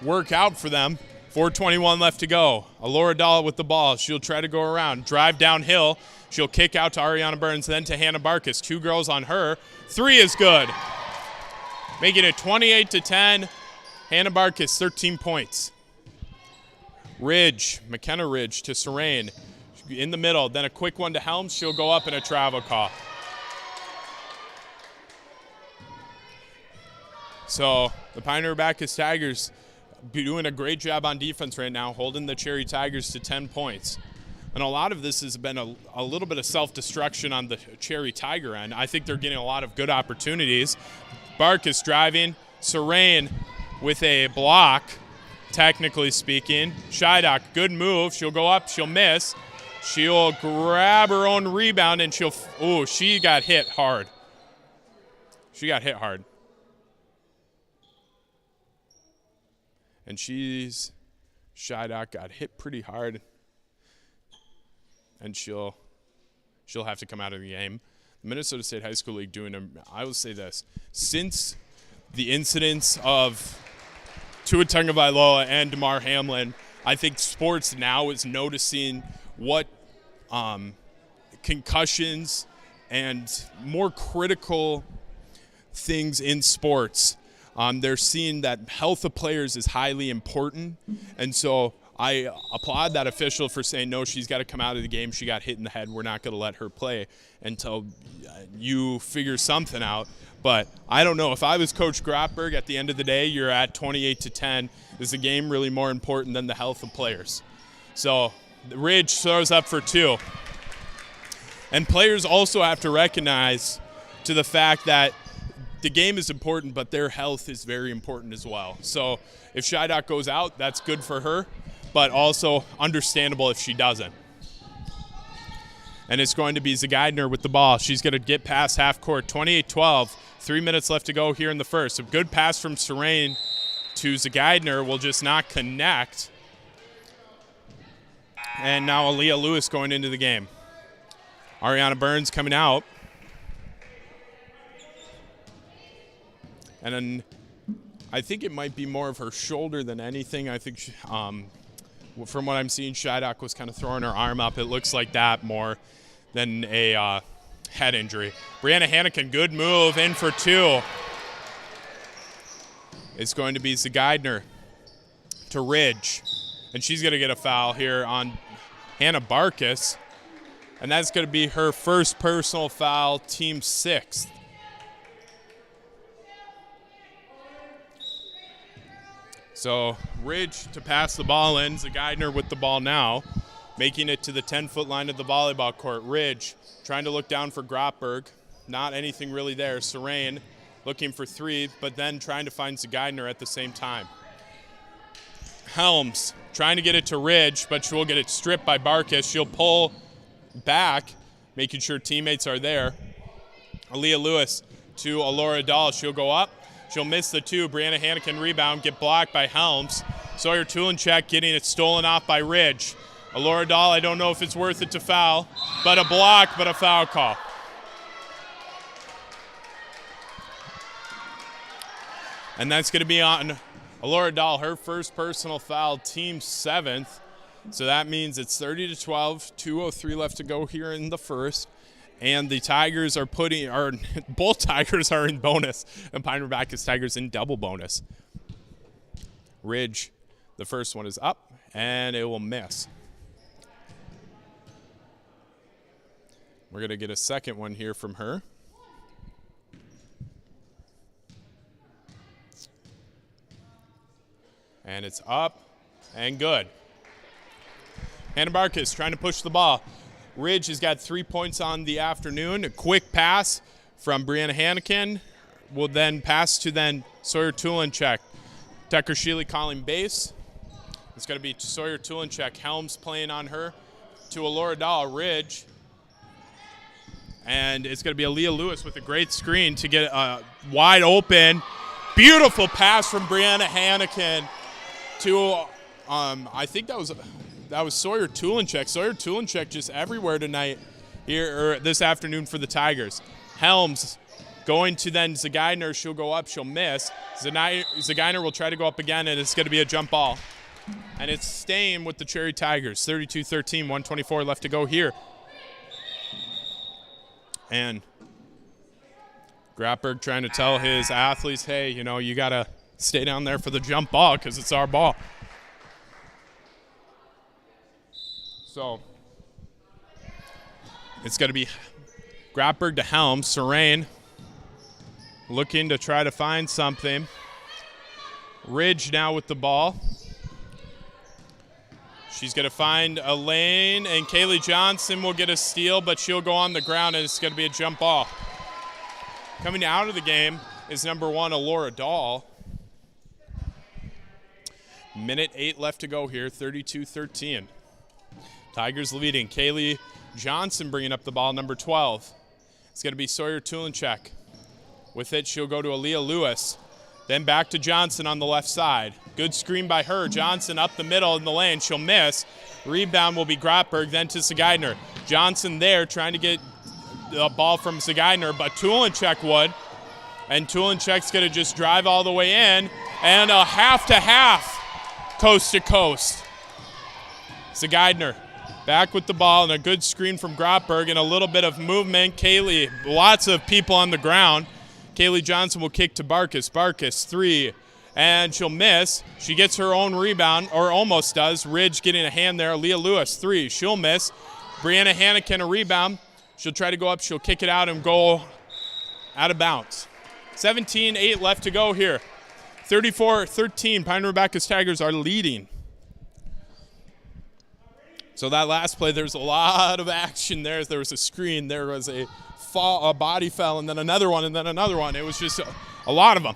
S2: work out for them. 4:21 left to go. Alora Dahl with the ball. She'll try to go around, drive downhill. She'll kick out to Ariana Burns, then to Hannah Barkus. 2 girls on her. 3 is good. Making it 28-10. Hannah Barkus, 13 points. Ridge, McKenna Ridge to Serene. In the middle, then a quick one to Helms. She'll go up in a travel call. So the Pine River-Backus Tigers doing a great job on defense right now, holding the Cherry Tigers to 10 points. And a lot of this has been a little bit of self-destruction on the Cherry Tiger end. I think they're getting a lot of good opportunities. Barkus driving. Serene with a block, technically speaking. Scheidock, good move. She'll go up. She'll miss. She'll grab her own rebound, and she got hit hard. She got hit hard. And Scheidock got hit pretty hard, and she'll have to come out of the game. The Minnesota State High School League I will say this, since the incidents of Tua Tagovailoa and DeMar Hamlin, I think sports now is noticing what concussions and more critical things in sports. They're seeing that health of players is highly important, and so I applaud that official for saying, no, she's got to come out of the game. She got hit in the head. We're not going to let her play until you figure something out. But I don't know. If I was Coach Grotberg, at the end of the day, you're at 28-10. Is the game really more important than the health of players? So Ridge throws up for 2. And players also have to recognize to the fact that the game is important, but their health is very important as well. So if Scheidock goes out, that's good for her, but also understandable if she doesn't. And it's going to be Zageidner with the ball. She's going to get past half court, 28-12. 3 minutes left to go here in the first. A good pass from Serene to Zageidner will just not connect. And now Aaliyah Lewis going into the game. Ariana Burns coming out. And then I think it might be more of her shoulder than anything. I think from what I'm seeing, Scheidock was kind of throwing her arm up. It looks like that more than a head injury. Brianna Hannikin, good move, in for 2. It's going to be Zageidner to Ridge. And she's going to get a foul here on Hannah Barkus. And that's going to be her first personal foul, team 6th. So Ridge to pass the ball in. Zageidner with the ball now, making it to the 10-foot line of the volleyball court. Ridge trying to look down for Grotberg. Not anything really there. Serene looking for 3, but then trying to find Zageidner at the same time. Helms trying to get it to Ridge, but she will get it stripped by Barkus. She'll pull back, making sure teammates are there. Aaliyah Lewis to Alora Dahl. She'll go up. She'll miss the 2. Brianna Hannikin rebound, get blocked by Helms. Sawyer Tulenchek getting it stolen off by Ridge. Alora Dahl, I don't know if it's worth it to foul, but a block, but a foul call. And that's going to be on Alora Dahl, her first personal foul, team 7th. So that means it's 30-12, 2:03 left to go here in the first. And the Tigers both Tigers are in bonus, and Pine River-Backus Tigers in double bonus. Ridge, the first one is up, and it will miss. We're going to get a second one here from her. And it's up and good. Hannah Barkus trying to push the ball. Ridge has got 3 points on the afternoon. A quick pass from Brianna Hannikin will then pass to Sawyer Tulenchek. Tucker Shealy calling base. It's going to be Sawyer Tulinchek. Helms playing on her to Alora Dahl. Ridge. And it's going to be Aaliyah Lewis with a great screen to get wide open. Beautiful pass from Brianna Hannikin to, I think that was Sawyer Tulinchek. Sawyer Tulinchek just everywhere tonight here, or this afternoon for the Tigers. Helms going to then Zagainer. She'll go up. She'll miss. Zagainer will try to go up again, and it's going to be a jump ball. And it's staying with the Cherry Tigers. 32-13, 1:24 left to go here. And Grapberg trying to tell his athletes, hey, you know, you got to stay down there for the jump ball because it's our ball. So it's going to be Grapberg to Helms. Serene looking to try to find something. Ridge now with the ball. She's going to find a lane, and Kaylee Johnson will get a steal, but she'll go on the ground, and it's going to be a jump ball. Coming out of the game is number 1, Alora Dahl. Minute 8 left to go here, 32-13. Tigers leading. Kaylee Johnson bringing up the ball, number 12. It's going to be Sawyer Tulinchek. With it, she'll go to Aaliyah Lewis. Then back to Johnson on the left side. Good screen by her. Johnson up the middle in the lane. She'll miss. Rebound will be Grotberg, then to Zagainer. Johnson there trying to get the ball from Zagainer, but Tulinchek would. And Tulinchek's going to just drive all the way in. And a half-to-half, coast-to-coast. Zagainer back with the ball and a good screen from Grotberg and a little bit of movement. Kaylee, lots of people on the ground. Kaylee Johnson will kick to Barkus. Barkus, 3, and she'll miss. She gets her own rebound, or almost does. Ridge getting a hand there. Leah Lewis, 3. She'll miss. Brianna Hannikin, a rebound. She'll try to go up. She'll kick it out and go out of bounds. 17-8 left to go here. 34-13, Pine River-Backus Tigers are leading. So that last play, there's a lot of action there. There was a screen. There was a body fell, and then another one, and then another one. It was just a lot of them.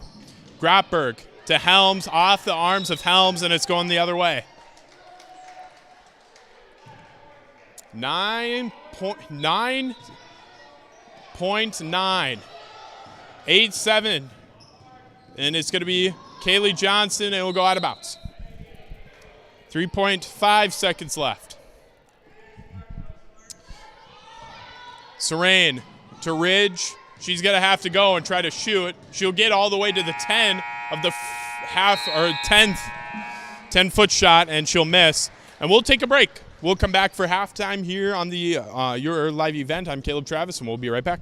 S2: Grotberg to Helms, off the arms of Helms, and it's going the other way. 9.9. 8-7. And it's going to be Kaylee Johnson, and it will go out of bounds. 3.5 seconds left. Serene to Ridge. She's going to have to go and try to shoot. She'll get all the way to the 10 of the 10-foot shot, and she'll miss. And we'll take a break. We'll come back for halftime here on the Your Live event. I'm Caleb Travis, and we'll be right back.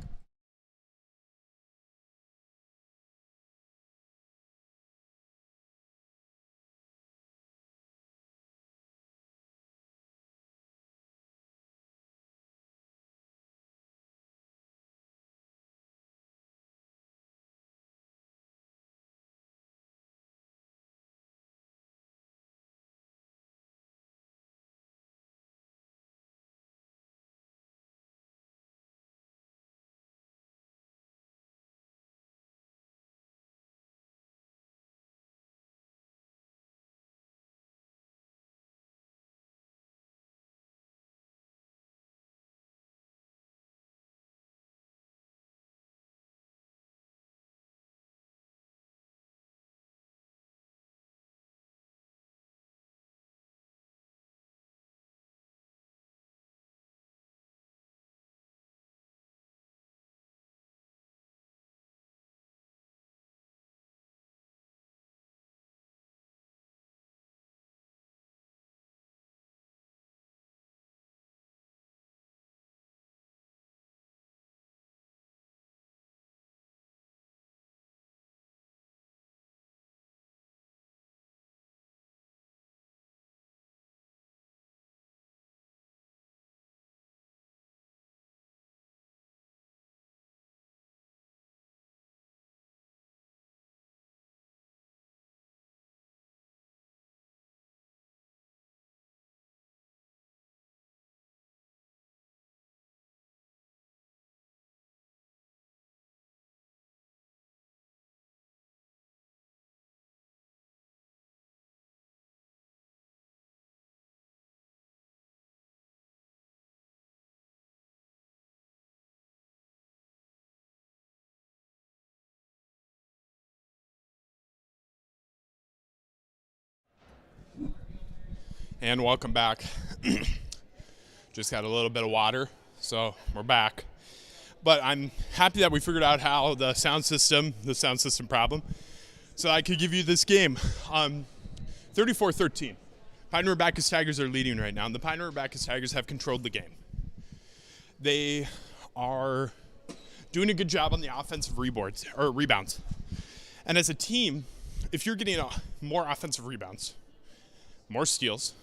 S2: And welcome back. Just got a little bit of water, so we're back. But I'm happy that we figured out how the sound system problem, so I could give you this game. 34-13. Pine River-Backus Tigers are leading right now, and the Pine River-Backus Tigers have controlled the game. They are doing a good job on the offensive rebounds. And as a team, if you're getting more offensive rebounds, more steals,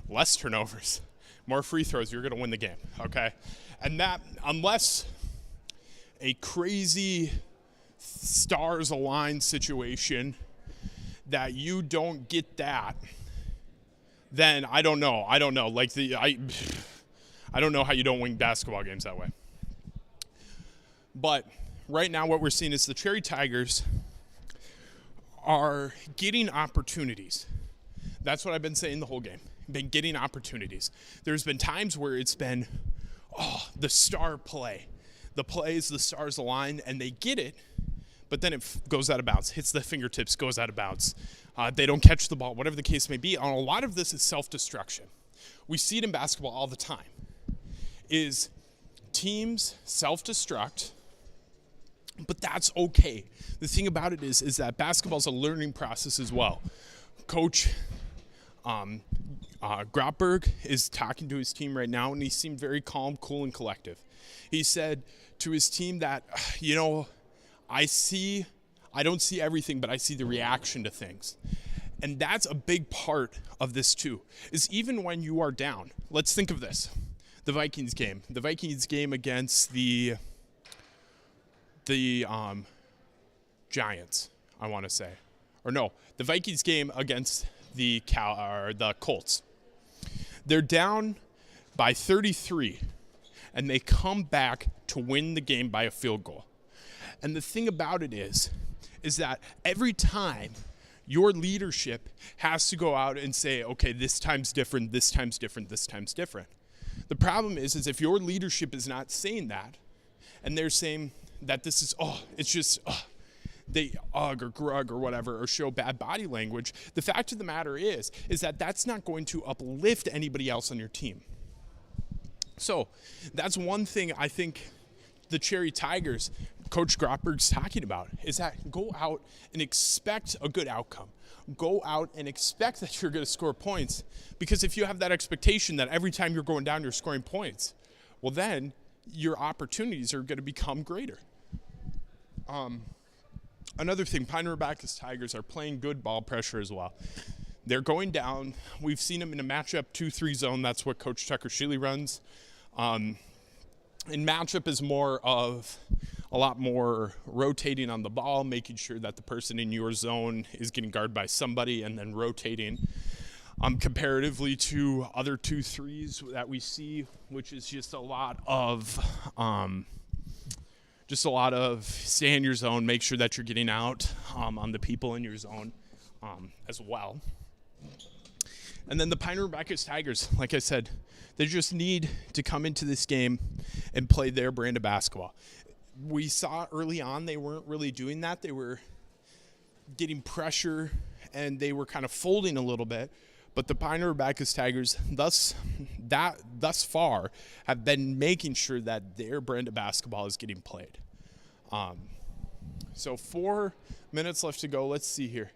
S2: less turnovers, more free throws, you're going to win the game, okay? And that, unless a crazy stars-aligned situation that you don't get that, then I don't know. I don't know how you don't win basketball games that way. But right now what we're seeing is the Cherry Tigers are getting opportunities. That's what I've been saying the whole game. Been getting opportunities. There's been times where it's been, the star play. The plays, the stars align, and they get it, but then it goes out of bounds, hits the fingertips, goes out of bounds. They don't catch the ball, whatever the case may be. And a lot of this is self-destruction. We see it in basketball all the time, is teams self-destruct, but that's okay. The thing about it is that basketball's a learning process as well. Coach Grotberg is talking to his team right now, and he seemed very calm, cool, and collective. He said to his team that, I don't see everything, but I see the reaction to things. And that's a big part of this too, is even when you are down. Let's think of this. The Vikings game against the Giants, I want to say. Or no, the Vikings game against the Colts. They're down by 33, and they come back to win the game by a field goal. And the thing about it is that every time your leadership has to go out and say, okay, this time's different, this time's different, this time's different. The problem is if your leadership is not saying that, and they're saying that this is, they or grug or whatever, or show bad body language, the fact of the matter is that that's not going to uplift anybody else on your team. So that's one thing I think the Cherry Tigers, Coach Grotberg's talking about, is that go out and expect a good outcome. Go out and expect that you're going to score points, because if you have that expectation that every time you're going down you're scoring points, well then your opportunities are going to become greater. Another thing, Pine River-Backus Tigers are playing good ball pressure as well. They're going down. We've seen them in a matchup 2-3 zone. That's what Coach Tucker Sheely runs. And matchup is more of a lot more rotating on the ball, making sure that the person in your zone is getting guarded by somebody and then rotating. Comparatively to other 2-3s that we see, which is just a lot of stay in your zone, make sure that you're getting out on the people in your zone as well. And then the Pine River-Backus Tigers, like I said, they just need to come into this game and play their brand of basketball. We saw early on they weren't really doing that. They were getting pressure and they were kind of folding a little bit. But the Pine River-Backus Tigers thus far have been making sure that their brand of basketball is getting played. So 4 minutes left to go. Let's see here.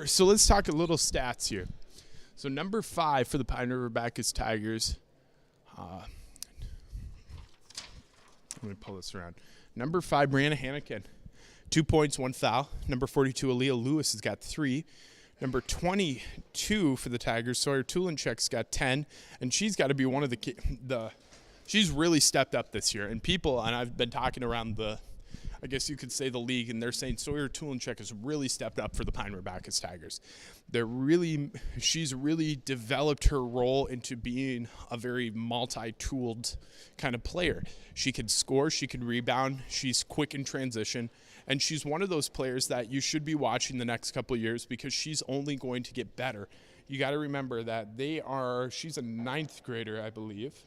S2: So let's talk a little stats here. So number 5 for the Pine River-Backus Tigers. Let me pull this around. Number 5, Brianna Hannikin, 2 points, 1 foul. Number 42, Aaliyah Lewis has got 3. Number 22 for the Tigers, Sawyer Tulinchek's got 10, and she's got to be one of she's really stepped up this year. And I've been talking around I guess you could say the league, and they're saying Sawyer Tulinchek has really stepped up for the Pine River-Backus Tigers. She's really developed her role into being a very multi-tooled kind of player. She can score, she can rebound, she's quick in transition, and she's one of those players that you should be watching the next couple of years because she's only going to get better. You got to remember that she's a 9th grader, I believe.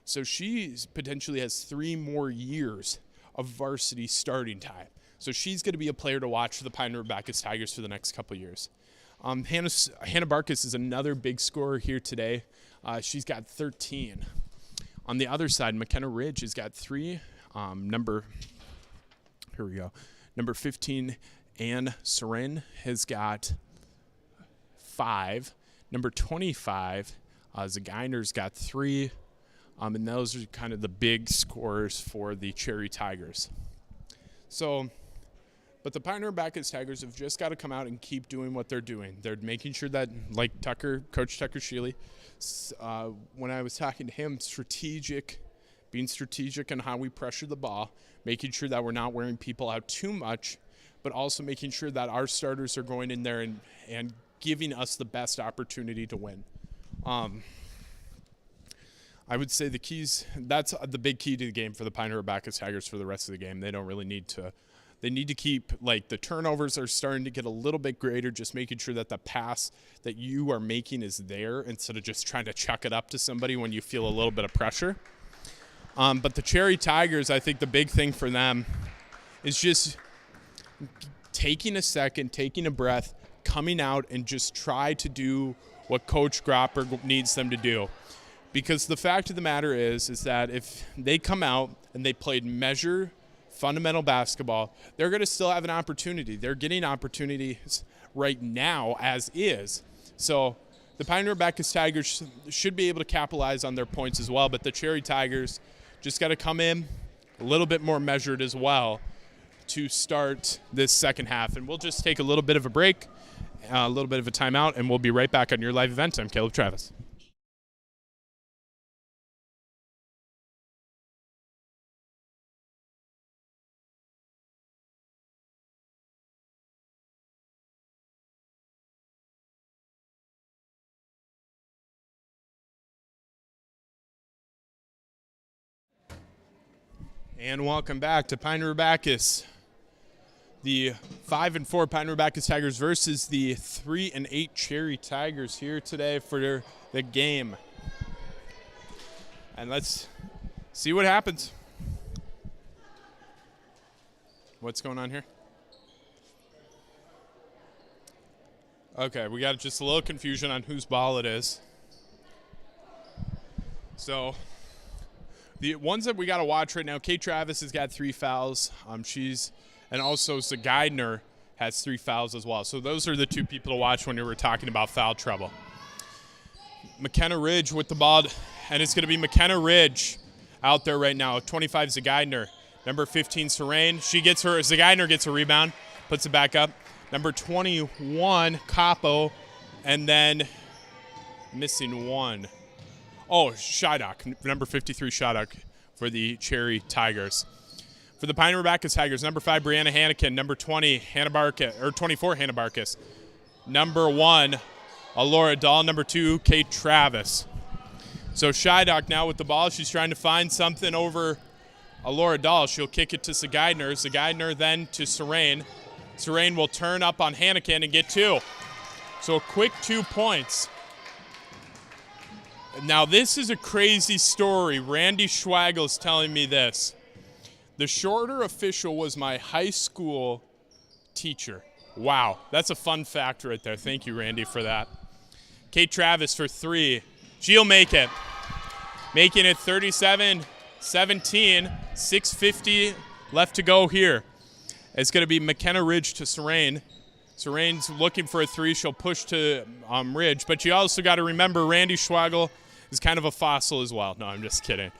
S2: So she potentially has 3 more years of varsity starting time. So she's going to be a player to watch for the Pine River-Backus Tigers for the next couple of years. River-Backus is another big scorer here today. She's got 13. On the other side, McKenna Ridge has got 3. Number 15, Anne Soren, has got 5. Number 25, Zagainer's got 3. And those are kind of the big scorers for the Cherry Tigers. But the River-Backus Tigers have just got to come out and keep doing what they're doing. They're making sure that, like Coach Tucker Sheely, when I was talking to him, being strategic in how we pressure the ball, making sure that we're not wearing people out too much, but also making sure that our starters are going in there and giving us the best opportunity to win. I would say that's the big key to the game for the River-Backus Tigers for the rest of the game. They don't really need to. They need to keep, the turnovers are starting to get a little bit greater, just making sure that the pass that you are making is there instead of just trying to chuck it up to somebody when you feel a little bit of pressure. But the Cherry Tigers, I think the big thing for them is just taking a second, taking a breath, coming out and just try to do what Coach Gropper needs them to do. Because the fact of the matter is that if they come out and they played fundamental basketball, they're going to still have an opportunity. They're getting opportunities right now as is. So the River-Backus Tigers should be able to capitalize on their points as well, but the Cherry Tigers just got to come in a little bit more measured as well to start this second half. And we'll just take a little bit of a break, a little bit of a timeout, and we'll be right back on your live event. I'm Caleb Travis. And welcome back to River-Backus. The 5-4 River-Backus Tigers versus the 3-8 Cherry Tigers here today for the game. And let's see what happens. What's going on here? Okay, we got just a little confusion on whose ball it is. So the ones that we got to watch right now, Kate Travis has got 3 fouls. And also Zagaidner has 3 fouls as well. So those are the 2 people to watch when we were talking about foul trouble. McKenna Ridge with the ball, and it's going to be McKenna Ridge out there right now. 25 Zagaidner. Number 15 Serene. Zagaidner gets a rebound, puts it back up. Number 21 Capo, and then missing one. Oh, Shydock, number 53 Shydock for the Cherry Tigers. For the River-Backus Tigers, number 5 Brianna Hannikin, number 24 River-Backus, number 1 Alora Dahl, number 2 Kate Travis. So Shydock now with the ball. She's trying to find something over Alora Dahl. She'll kick it to Zagaidner. Zagaidner then to Serene. Serene will turn up on Hannikin and get 2. So a quick 2 points. Now, this is a crazy story. Randy Schwagel is telling me this. The shorter official was my high school teacher. Wow, that's a fun fact right there. Thank you, Randy, for that. Kate Travis for 3. She'll make it. Making it 37-17, 6:50 left to go here. It's going to be McKenna Ridge to Serene. Serene's looking for a 3. She'll push to Ridge, but you also got to remember Randy Schwagel is kind of a fossil as well. No, I'm just kidding.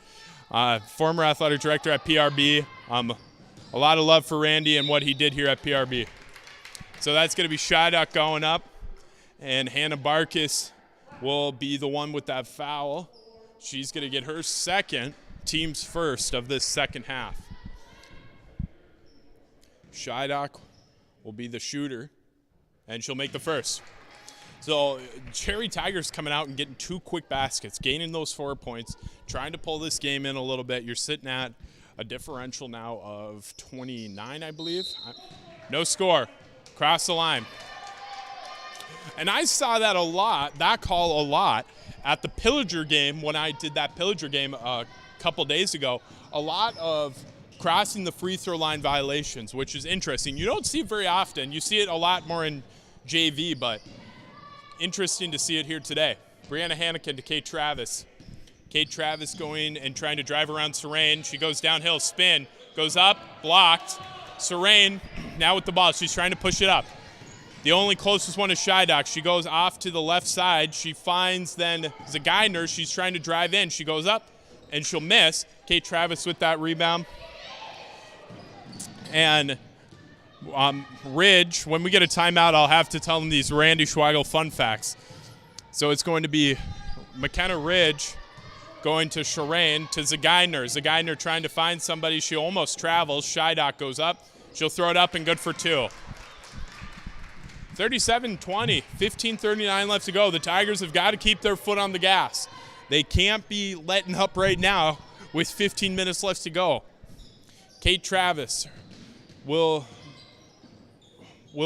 S2: Former athletic director at PRB. A lot of love for Randy and what he did here at PRB. So that's going to be Shydock going up, and River-Backus will be the one with that foul. She's going to get her second, team's first of this second half. Shydock will be the shooter, and she'll make the first. So Cherry Tigers coming out and getting 2 quick baskets, gaining those 4 points, trying to pull this game in a little bit. You're sitting at a differential now of 29, I believe. No score. Cross the line. And I saw that call a lot at the Pillager game when I did that Pillager game a couple days ago. A lot of crossing the free throw line violations, which is interesting. You don't see it very often. You see it a lot more in JV, but interesting to see it here today. Brianna Hannikin to Kate Travis. Kate Travis going and trying to drive around Serene. She goes downhill, spin, goes up, blocked. Serene now with the ball. She's trying to push it up. The only closest one is Shydok. She goes off to the left side. She finds then Zagainer. She's trying to drive in. She goes up, and she'll miss. Kate Travis with that rebound. And Ridge, when we get a timeout, I'll have to tell them these Randy Schweigel fun facts. So it's going to be McKenna Ridge going to Shireen to Zagainer. Zagainer trying to find somebody. She almost travels. Shydok goes up. She'll throw it up and good for two. 37-20, 15:39 left to go. The Tigers have got to keep their foot on the gas. They can't be letting up right now with 15 minutes left to go. Kate Travis will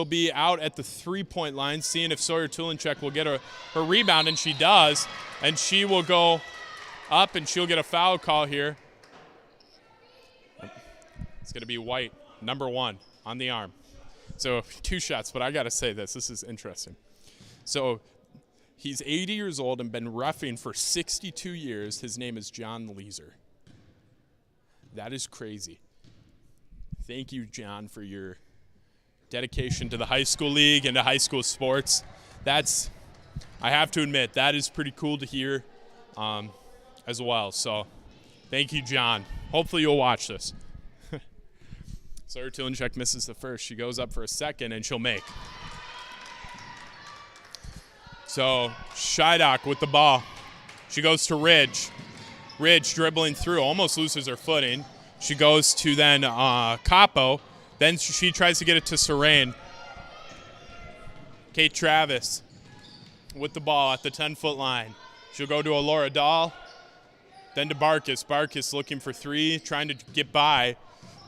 S2: be out at the three-point line, seeing if Sawyer Tulinchek will get her rebound, and she does. And she will go up, and she'll get a foul call here. It's going to be White, number 1, on the arm. So 2 shots, but I got to say this is interesting. So he's 80 years old and been reffing for 62 years. His name is John Leeser. That is crazy. Thank you, John, for your dedication to the high school league and to high school sports. I have to admit, that is pretty cool to hear as well. So thank you, John. Hopefully you'll watch this. Sawyer Tulinchek misses the first. She goes up for a second, and she'll make. So Shydok with the ball. She goes to Ridge. Ridge dribbling through, almost loses her footing. She goes to then Capo. Then she tries to get it to Serene. Kate Travis with the ball at the 10-foot line. She'll go to Alora Dahl. Then to Barkus. Barkus looking for 3, trying to get by.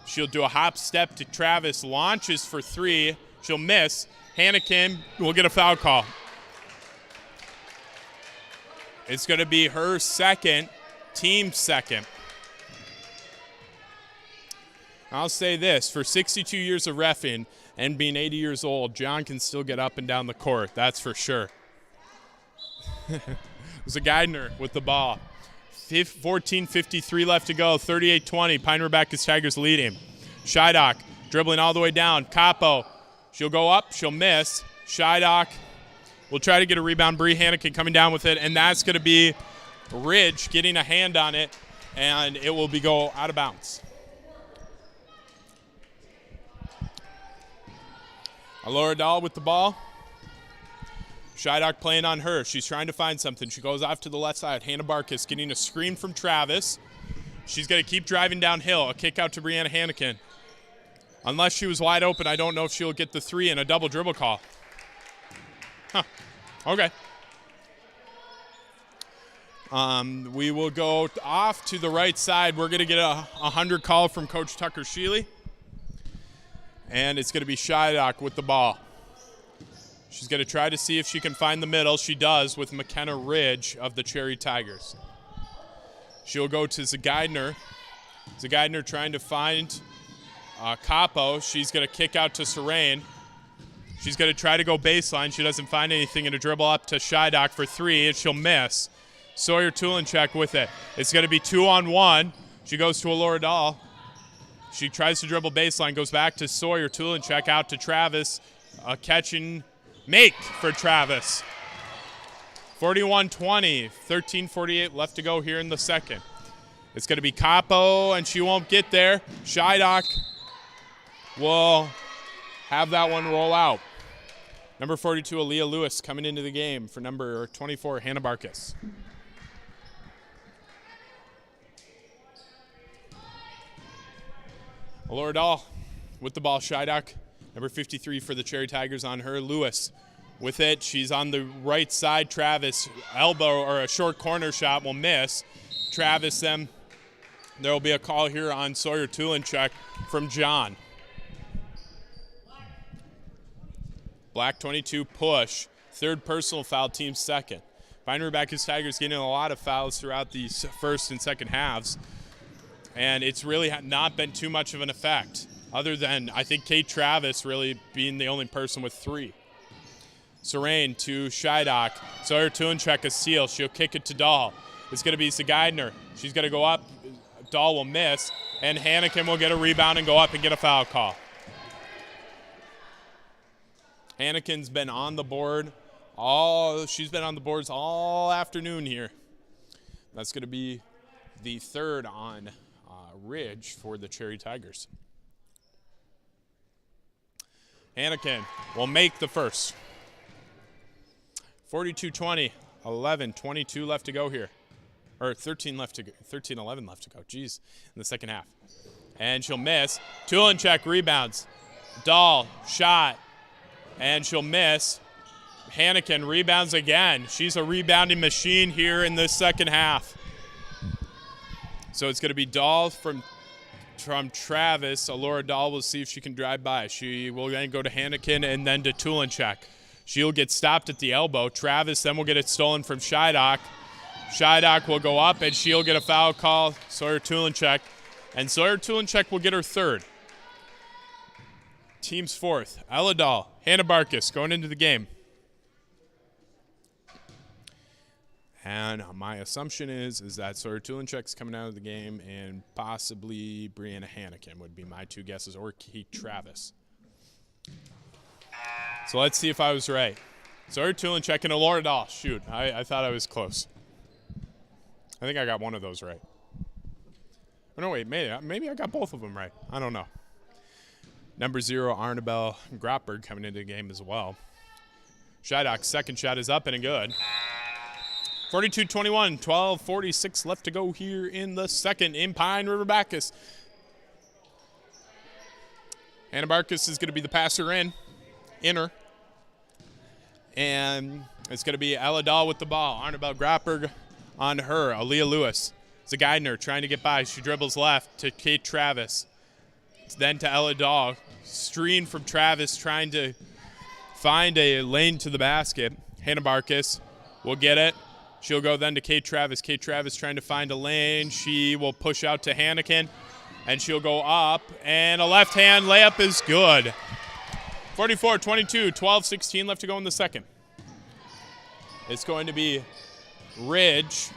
S2: She'll do a hop step to Travis, launches for 3. She'll miss. Hannikin will get a foul call. It's going to be her second, team second. I'll say this, for 62 years of reffing and being 80 years old, John can still get up and down the court, that's for sure. Zagainer with the ball. 14:53 left to go, 38-20. Pine River-Backus Tigers leading. Shydok dribbling all the way down. Capo, she'll go up, she'll miss. Shydok will try to get a rebound. Bree Hannikin coming down with it, and that's going to be Ridge getting a hand on it, and it will go out of bounds. Alora Dahl with the ball. Shydok playing on her. She's trying to find something. She goes off to the left side. Hannah Barkus getting a screen from Travis. She's going to keep driving downhill. A kick out to Brianna Hannikin. Unless she was wide open, I don't know if she'll get the 3 and a double dribble call. Huh. Okay. We will go off to the right side. We're going to get a 100 call from Coach Tucker Sheely. And it's going to be Shydok with the ball. She's going to try to see if she can find the middle. She does with McKenna Ridge of the Cherry Tigers. She'll go to Zagainer. Zagainer trying to find Capo. She's going to kick out to Serene. She's going to try to go baseline. She doesn't find anything, and a dribble up to Shydok for 3, and she'll miss. Sawyer Tulinchek with it. It's going to be 2-on-1. She goes to Alora Dahl. She tries to dribble baseline, goes back to Sawyer Tulinchek, out to Travis. Catch and make for Travis. 41-20, 13:48 left to go here in the second. It's going to be Capo, and she won't get there. Shydok will have that one roll out. Number 42, Aaliyah Lewis, coming into the game for number 24, Hannah Barkus. Alora Dahl with the ball. Shydok, number 53 for the Cherry Tigers on her. Lewis with it. She's on the right side. Travis, elbow or a short corner shot will miss. Travis then, there will be a call here on Sawyer Tulinchek from John. Black 22 push. 3rd personal foul, team 2nd. Pine River-Backus Tigers getting a lot of fouls throughout these first and second halves. And it's really not been too much of an effect, other than I think Kate Travis really being the only person with 3. Serene to Scheidock. Sawyer Tulenchek a steal. She'll kick it to Dahl. It's going to be Zagaidner. She's going to go up. Dahl will miss. And Hannikin will get a rebound and go up and get a foul call. Hannikin's been on the board. She's been on the boards all afternoon here. That's going to be the third on Ridge for the Cherry Tigers. Hannikin will make the first. 42-20, 11-22 left to go here. Or 13-11 left to go. Jeez, in the second half. And she'll miss. Tulenchek rebounds. Dahl, shot. And she'll miss. Hannikin rebounds again. She's a rebounding machine here in the second half. So it's going to be Dahl from Travis. Alora Dahl will see if she can drive by. She will then go to Hannikin and then to Tulenchek. She'll get stopped at the elbow. Travis then will get it stolen from Scheidock. Scheidock will go up and she'll get a foul call. Sawyer Tulenchek. And Sawyer Tulenchek will get her third. Team's fourth. Ella Dahl, Hannah Barkus going into the game. And my assumption is that Sawyer Tulenchek's coming out of the game and possibly Brianna Hannikin would be my two guesses, or Kate Travis. So let's see if I was right. Sawyer Tulenchek and Alora Dahl. Shoot, I thought I was close. I think I got one of those right. Oh, no, wait, maybe I got both of them right. I don't know. Number 0, Arnabelle Grotberg coming into the game as well. Scheidock's second shot is up and good. 42-21, 12:46 left to go here in the second in Pine River-Backus. Hannah Barkus is going to be the passer inner. And it's going to be Ella Dahl with the ball. Arnabelle Grotberg on her. Aaliyah Lewis. Zagaidner trying to get by. She dribbles left to Kate Travis. Then to Ella Dahl. Screen from Travis trying to find a lane to the basket. Hannah Barkus will get it. She'll go then to Kate Travis. Kate Travis trying to find a lane. She will push out to Hannikin, and she'll go up. And a left-hand layup is good. 44-22, 12-16 left to go in the second. It's going to be Ridge,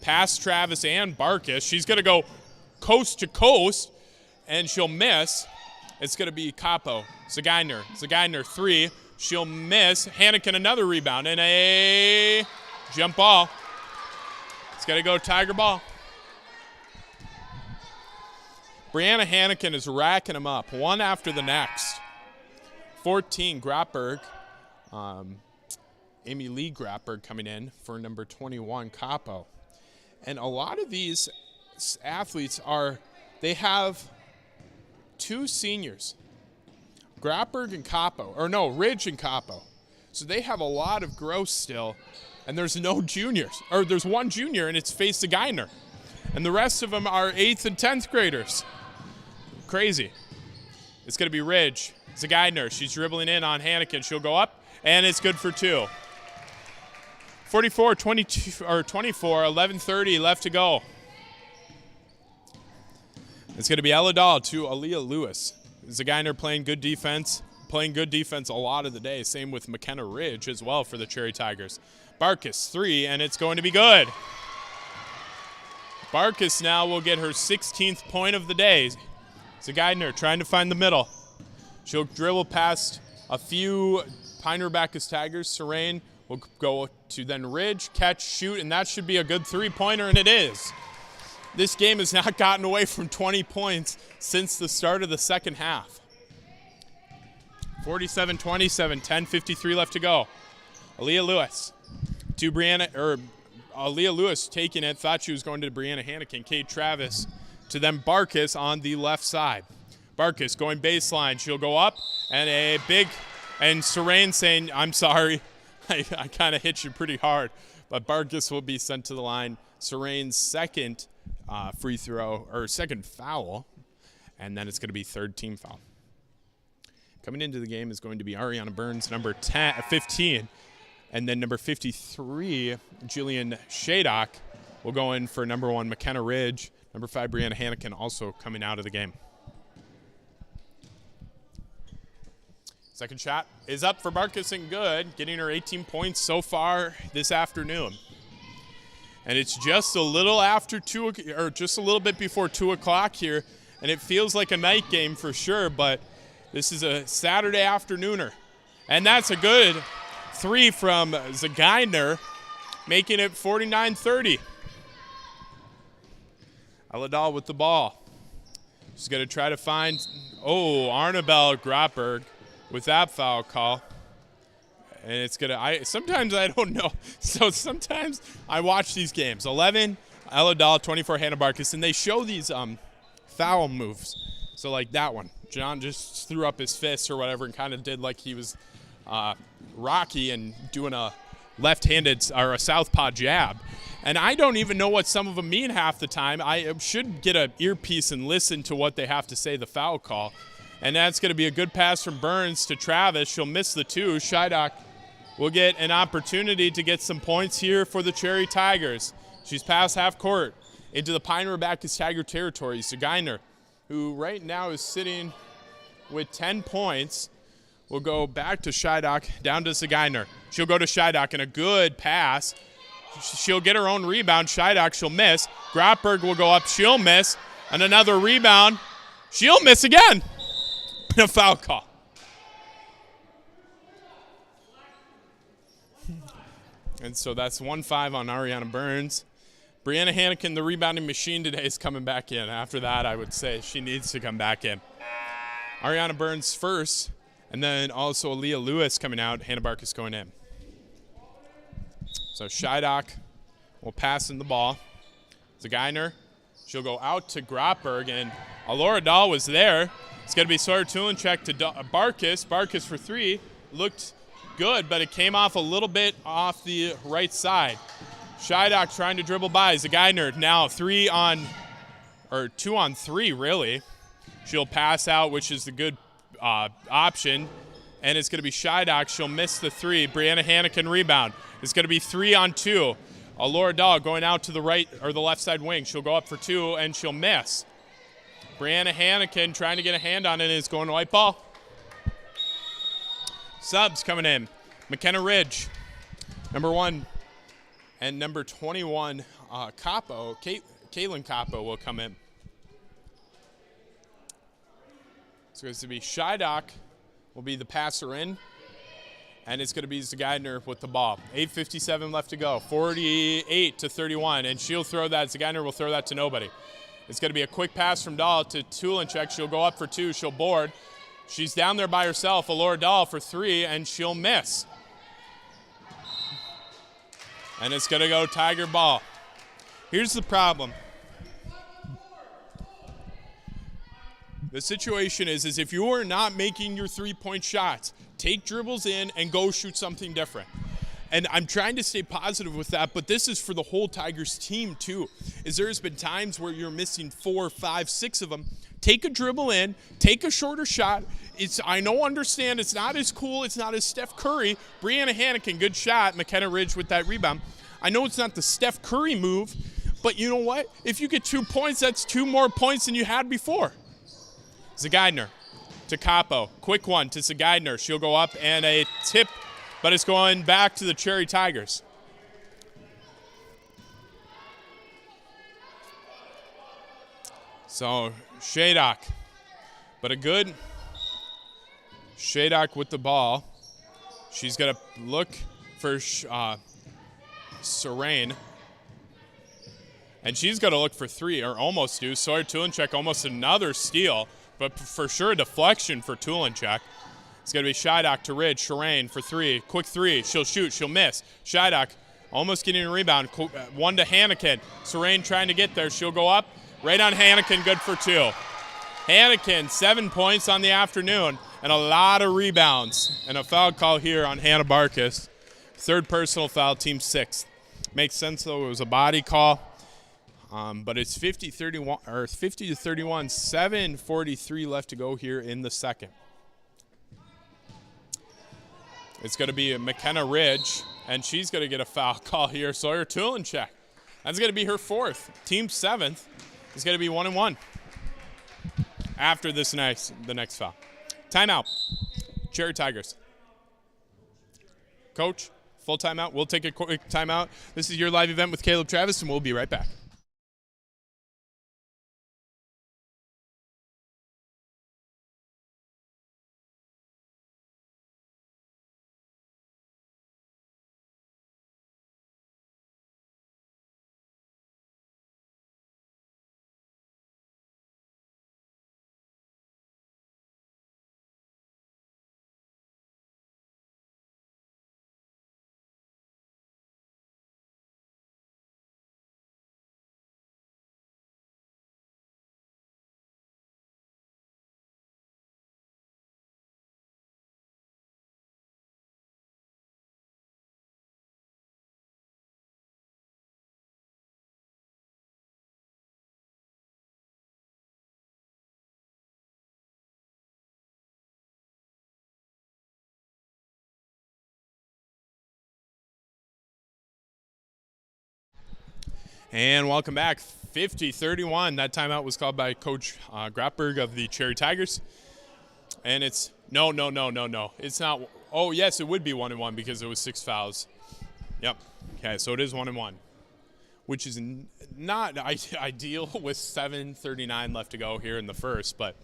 S2: past Travis and Barkus. She's going to go coast to coast, and she'll miss. It's going to be Capo. Zagaidner, three. She'll miss. Hannikin, another rebound, and a jump ball. It's got to go Tiger ball. Brianna Hannikin is racking them up, one after the next. 14, Grotberg. Amy Lee Grotberg coming in for number 21, Capo. And a lot of these athletes they have two seniors, Grotberg and Capo, Ridge and Capo. So they have a lot of growth still, and there's no juniors, or there's one junior, and it's Faith Zagaidner. And the rest of them are 8th and 10th graders. Crazy. It's going to be Ridge. Zagaidner, she's dribbling in on Hannikin. She'll go up, and it's good for two. 44-22 or 24, 11:30 left to go. It's going to be Ella Dahl to Aaliyah Lewis. Zagaidner playing good defense a lot of the day. Same with McKenna Ridge as well for the Cherry Tigers. Barkus, three, and it's going to be good. Barkus now will get her 16th point of the day. Zagaidner trying to find the middle. She'll dribble past a few Pine River-Backus Tigers. Serene will go to then Ridge, catch, shoot, and that should be a good three-pointer, and it is. This game has not gotten away from 20 points since the start of the second half. 47-27, 10:53 left to go. Aaliyah Lewis to Aaliyah Lewis taking it, thought she was going to Brianna Hannikin. Kate Travis to then Barkus on the left side. Barkus going baseline. She'll go up, and Serene saying, I'm sorry, I kind of hit you pretty hard. But Barkus will be sent to the line. Serene's second free throw, or second foul, and then it's going to be third team foul. Coming into the game is going to be Ariana Burns, number 15, and then number 53, Jillian Scheidock, will go in for number 1, McKenna Ridge. Number 5, Brianna Hannikin, also coming out of the game. Second shot is up for Backus and good, getting her 18 points so far this afternoon. And it's just a little after just a little bit before 2 o'clock here, and it feels like a night game for sure, but this is a Saturday afternooner. And that's a good 3 from Zagainer, making it 49-30. Aladal with the ball. She's going to try to find, Arnabelle Grotberg with that foul call. And it's going to, sometimes I don't know. So sometimes I watch these games. 11, Aladal, 24, Hannah Backus, and they show these foul moves. So like that one. John just threw up his fists or whatever and kind of did like he was Rocky and doing a left-handed or a southpaw jab. And I don't even know what some of them mean half the time. I should get an earpiece and listen to what they have to say, the foul call. And that's going to be a good pass from Burns to Travis. She'll miss the 2. Scheidock will get an opportunity to get some points here for the Cherry Tigers. She's past half court into the Pine River-Backus Tiger territory. Zagainer, who right now is sitting with 10 points, will go back to Scheidock, down to Zagainer. She'll go to Scheidock and a good pass. She'll get her own rebound. Scheidock, she'll miss. Grotberg will go up. She'll miss. And another rebound. She'll miss again. And a foul call. And so that's 1-5 on Ariana Burns. Brianna Hannikin, the rebounding machine today, is coming back in. After that, I would say she needs to come back in. Ariana Burns first, and then also Aaliyah Lewis coming out. Hannah Backus going in. So Scheidock will pass in the ball. Zagainer, she'll go out to Grotberg, and Alora Dahl was there. It's going to be Sawyer Tulenchek to Backus. Backus for 3. Looked good, but it came off a little bit off the right side. Scheidock trying to dribble by. Zagainer now 2 on 3, really. She'll pass out, which is the good option. And it's going to be Scheidock. She'll miss the 3. Brianna Hannikin rebound. It's going to be 3 on 2. Alora Dahl going out to the right or the left side wing. She'll go up for 2, and she'll miss. Brianna Hannikin trying to get a hand on it is going to white ball. Subs coming in. McKenna Ridge, number 1, and number 21, Capo. Caitlin Capo will come in. So it's going to be Scheidock will be the passer in, and it's going to be Zagainer with the ball. 8:57 left to go, 48-31, and she'll throw that. Zagainer will throw that to nobody. It's going to be a quick pass from Dahl to Tulenchek. She'll go up for 2. She'll board. She's down there by herself. Alora Dahl for 3, and she'll miss. And it's going to go Tiger ball. Here's the problem. The situation is if you are not making your 3-point shots, take dribbles in and go shoot something different. And I'm trying to stay positive with that, but this is for the whole Tigers team too. There's been times where you're missing 4, 5, 6 of them. Take a dribble in, take a shorter shot. Understand it's not as cool, it's not as Steph Curry. Brianna Hannikin, good shot. McKenna Ridge with that rebound. I know it's not the Steph Curry move, but you know what? If you get 2 points, that's 2 more points than you had before. Zagainer to Capo. Quick one to Zagainer. She'll go up and a tip, but it's going back to the Cherry Tigers. So Scheidock, but a good Scheidock with the ball. She's going to look for Serene. And she's going to look for 3, or almost do. Sawyer Tulenchek, almost another steal, but for sure a deflection for Tulenchek. It's going to be Scheidock to Ridge. Serene for 3. Quick 3. She'll shoot. She'll miss. Scheidock almost getting a rebound. 1 to Hannikin. Serene trying to get there. She'll go up. Right on Hannikin. Good for 2. Hannikin, 7 points on the afternoon and a lot of rebounds. And a foul call here on Hannah Backus. 3rd personal foul, team 6th. Makes sense, though. It was a body call. But it's 50-31, 7:43 left to go here in the second. It's going to be McKenna Ridge, and she's going to get a foul call here. Sawyer Tulenchek. That's going to be her 4th. Team 7th is going to be 1-1 after the next foul. Timeout. Cherry Tigers. Coach, full timeout. We'll take a quick timeout. This is your live event with Caleb Travis, and we'll be right back. And welcome back. 50-31. That timeout was called by Coach Grapberg of the Cherry Tigers. And it's no. It's not. Oh, yes, it would be 1-1 because it was 6 fouls. Yep. Okay, so it is 1-1, which is not ideal with 7:39 left to go here in the first. But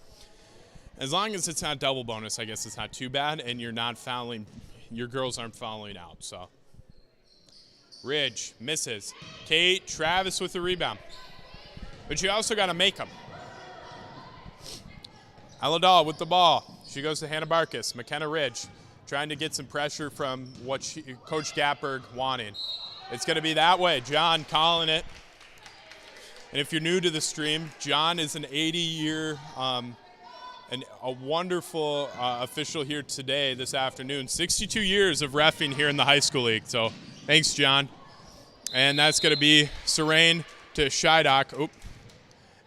S2: as long as it's not double bonus, I guess it's not too bad. And you're not fouling. Your girls aren't fouling out, so. Ridge misses. Kate Travis with the rebound. But you also got to make them. Aladal with the ball. She goes to Hannah Barkus. McKenna Ridge trying to get some pressure from what Coach Gapberg wanted. It's going to be that way. John calling it. And if you're new to the stream, John is an 80-year and a wonderful official here today, this afternoon. 62 years of reffing here in the high school league. So thanks, John. And that's going to be Serene to Shydok. Oop.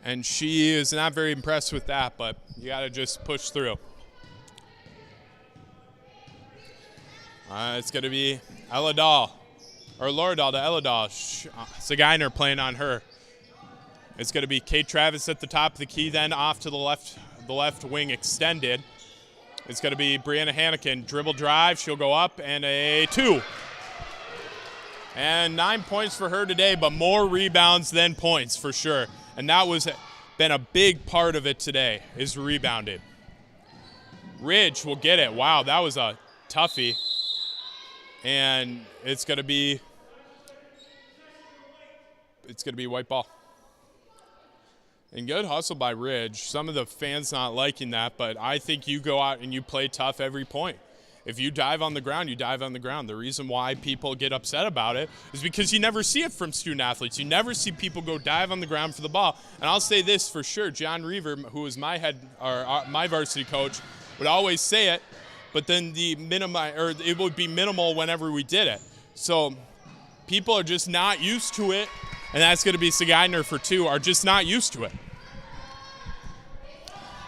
S2: And she is not very impressed with that, but you got to just push through. It's going to be Eladal, or Loradal to Eladal. Saginer playing on her. It's going to be Kate Travis at the top of the key, then off to the left wing extended. It's going to be Brianna Hannikin. Dribble drive. She'll go up, and a 2. And 9 points for her today, but more rebounds than points for sure. And that was been a big part of it today, is rebounded. Ridge will get it. Wow, that was a toughie. And it's going to be white ball. And good hustle by Ridge. Some of the fans not liking that, but I think you go out and you play tough every point. If you dive on the ground, you dive on the ground. The reason why people get upset about it is because you never see it from student athletes. You never see people go dive on the ground for the ball. And I'll say this for sure, John Reaver, who was my varsity coach, would always say it, but then it would be minimal whenever we did it. So people are just not used to it, and that's going to be Saginer for 2, are just not used to it.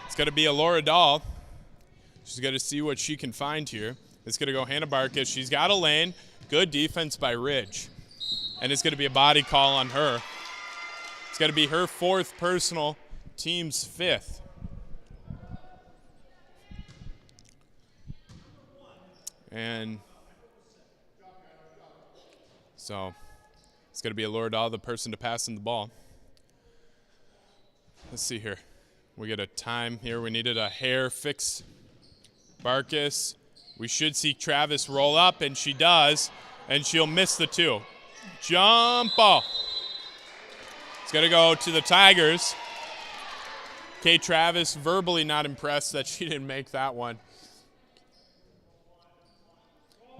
S2: It's going to be a Laura Dahl. She's going to see what she can find here. It's going to go Hannah Barkus. She's got a lane. Good defense by Ridge. And it's going to be a body call on her. It's going to be her 4th personal, team's 5th. And so it's going to be a Loradal, the person to pass in the ball. Let's see here. We get a time here. We needed a hair fix. Barkus. We should see Travis roll up, and she does, and she'll miss the 2. Jump ball. It's going to go to the Tigers. Kate Travis verbally not impressed that she didn't make that one.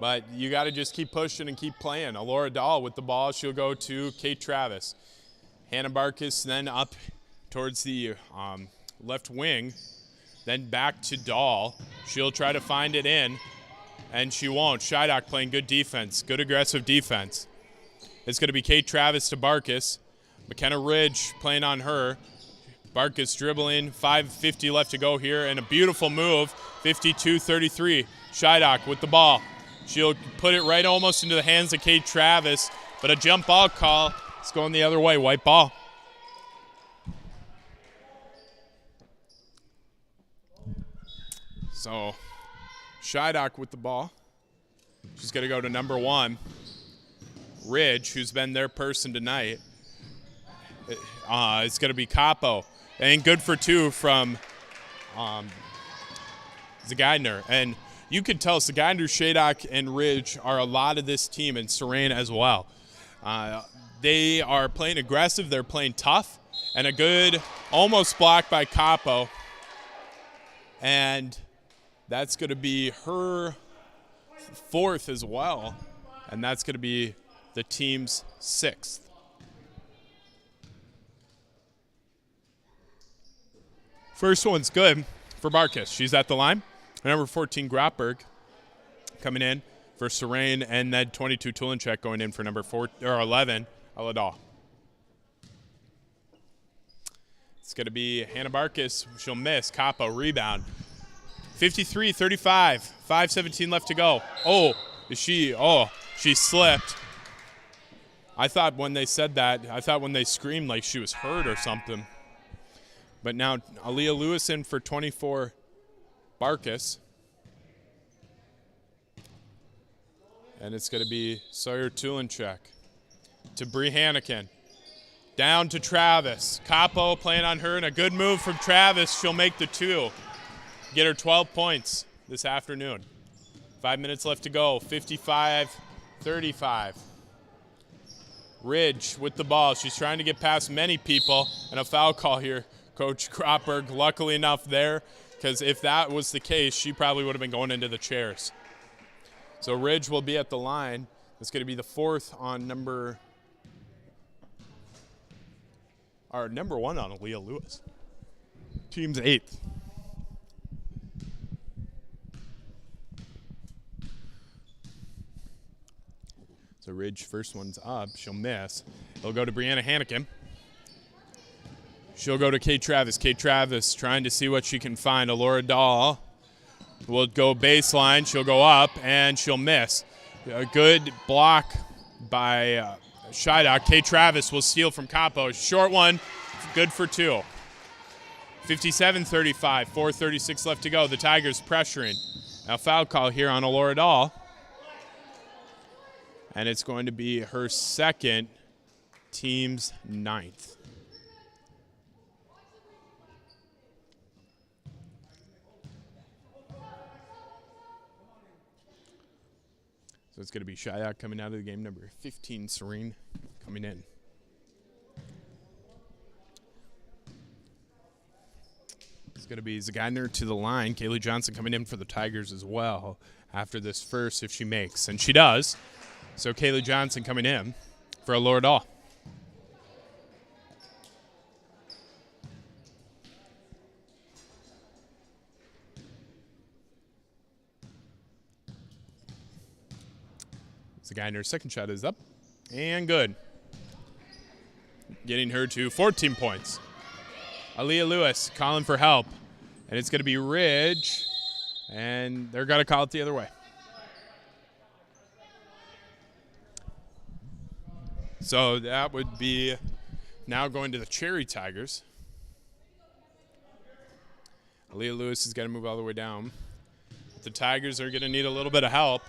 S2: But you got to just keep pushing and keep playing. Alora Dahl with the ball. She'll go to Kate Travis. Hannah Barkus then up towards the left wing. Then back to Dahl. She'll try to find it in, and she won't. Shydok playing good defense, good aggressive defense. It's going to be Kate Travis to Barkus. McKenna Ridge playing on her. Barkus dribbling, 5:50 left to go here, and a beautiful move, 52-33. Shydok with the ball. She'll put it right almost into the hands of Kate Travis, but a jump ball call. It's going the other way, white ball. So Scheidak with the ball. She's going to go to number 1, Ridge, who's been their person tonight. It's going to be Capo. And good for 2 from Zagaidner. And you could tell Zagaidner, Scheidak, and Ridge are a lot of this team, and Serene as well. They are playing aggressive. They're playing tough. And a good almost block by Capo. And that's going to be her 4th as well. And that's going to be the team's 6th. First one's good for Backus. She's at the line. Number 14, Grotberg, coming in for Serene, and then 22, Tulinchek going in for number 11, Aladal. It's going to be Hannah Backus. She'll miss. Capo, rebound. 53-35, 5:17 left to go. She slipped. I thought when they said that, when they screamed like she was hurt or something. But now Aaliyah Lewis in for 24, Backus. And it's going to be Sawyer Tulinchek to Bree Hannikin. Down to Travis. Capo playing on her, and a good move from Travis. She'll make the 2. Get her 12 points this afternoon. 5 minutes left to go. 55-35. Ridge with the ball. She's trying to get past many people, and a foul call here. Coach Grotberg, luckily enough there, because if that was the case, she probably would have been going into the chairs. So Ridge will be at the line. It's going to be the 4th on number 1 on Aaliyah Lewis. Team's 8th. So Ridge, first one's up. She'll miss. It'll go to Brianna Hannikin. She'll go to Kate Travis. Kate Travis trying to see what she can find. Alora Dahl will go baseline. She'll go up, and she'll miss. A good block by Scheidak. Kate Travis will steal from Capo. Short one, good for 2. 57-35, 4:36 left to go. The Tigers pressuring. Now foul call here on Alora Dahl. And it's going to be her 2nd, team's 9th. So it's going to be Scheidak coming out of the game, number 15, Serene, coming in. It's going to be Zagaidner to the line. Kaylee Johnson coming in for the Tigers as well after this first, if she makes. And she does. So Kaylee Johnson coming in for Alora Dahl. Zagaidner's second shot is up and good. Getting her to 14 points. Aaliyah Lewis calling for help. And it's going to be Ridge. And they're going to call it the other way. So that would be now going to the Cherry Tigers. Aaliyah Lewis is going to move all the way down. The Tigers are going to need a little bit of help.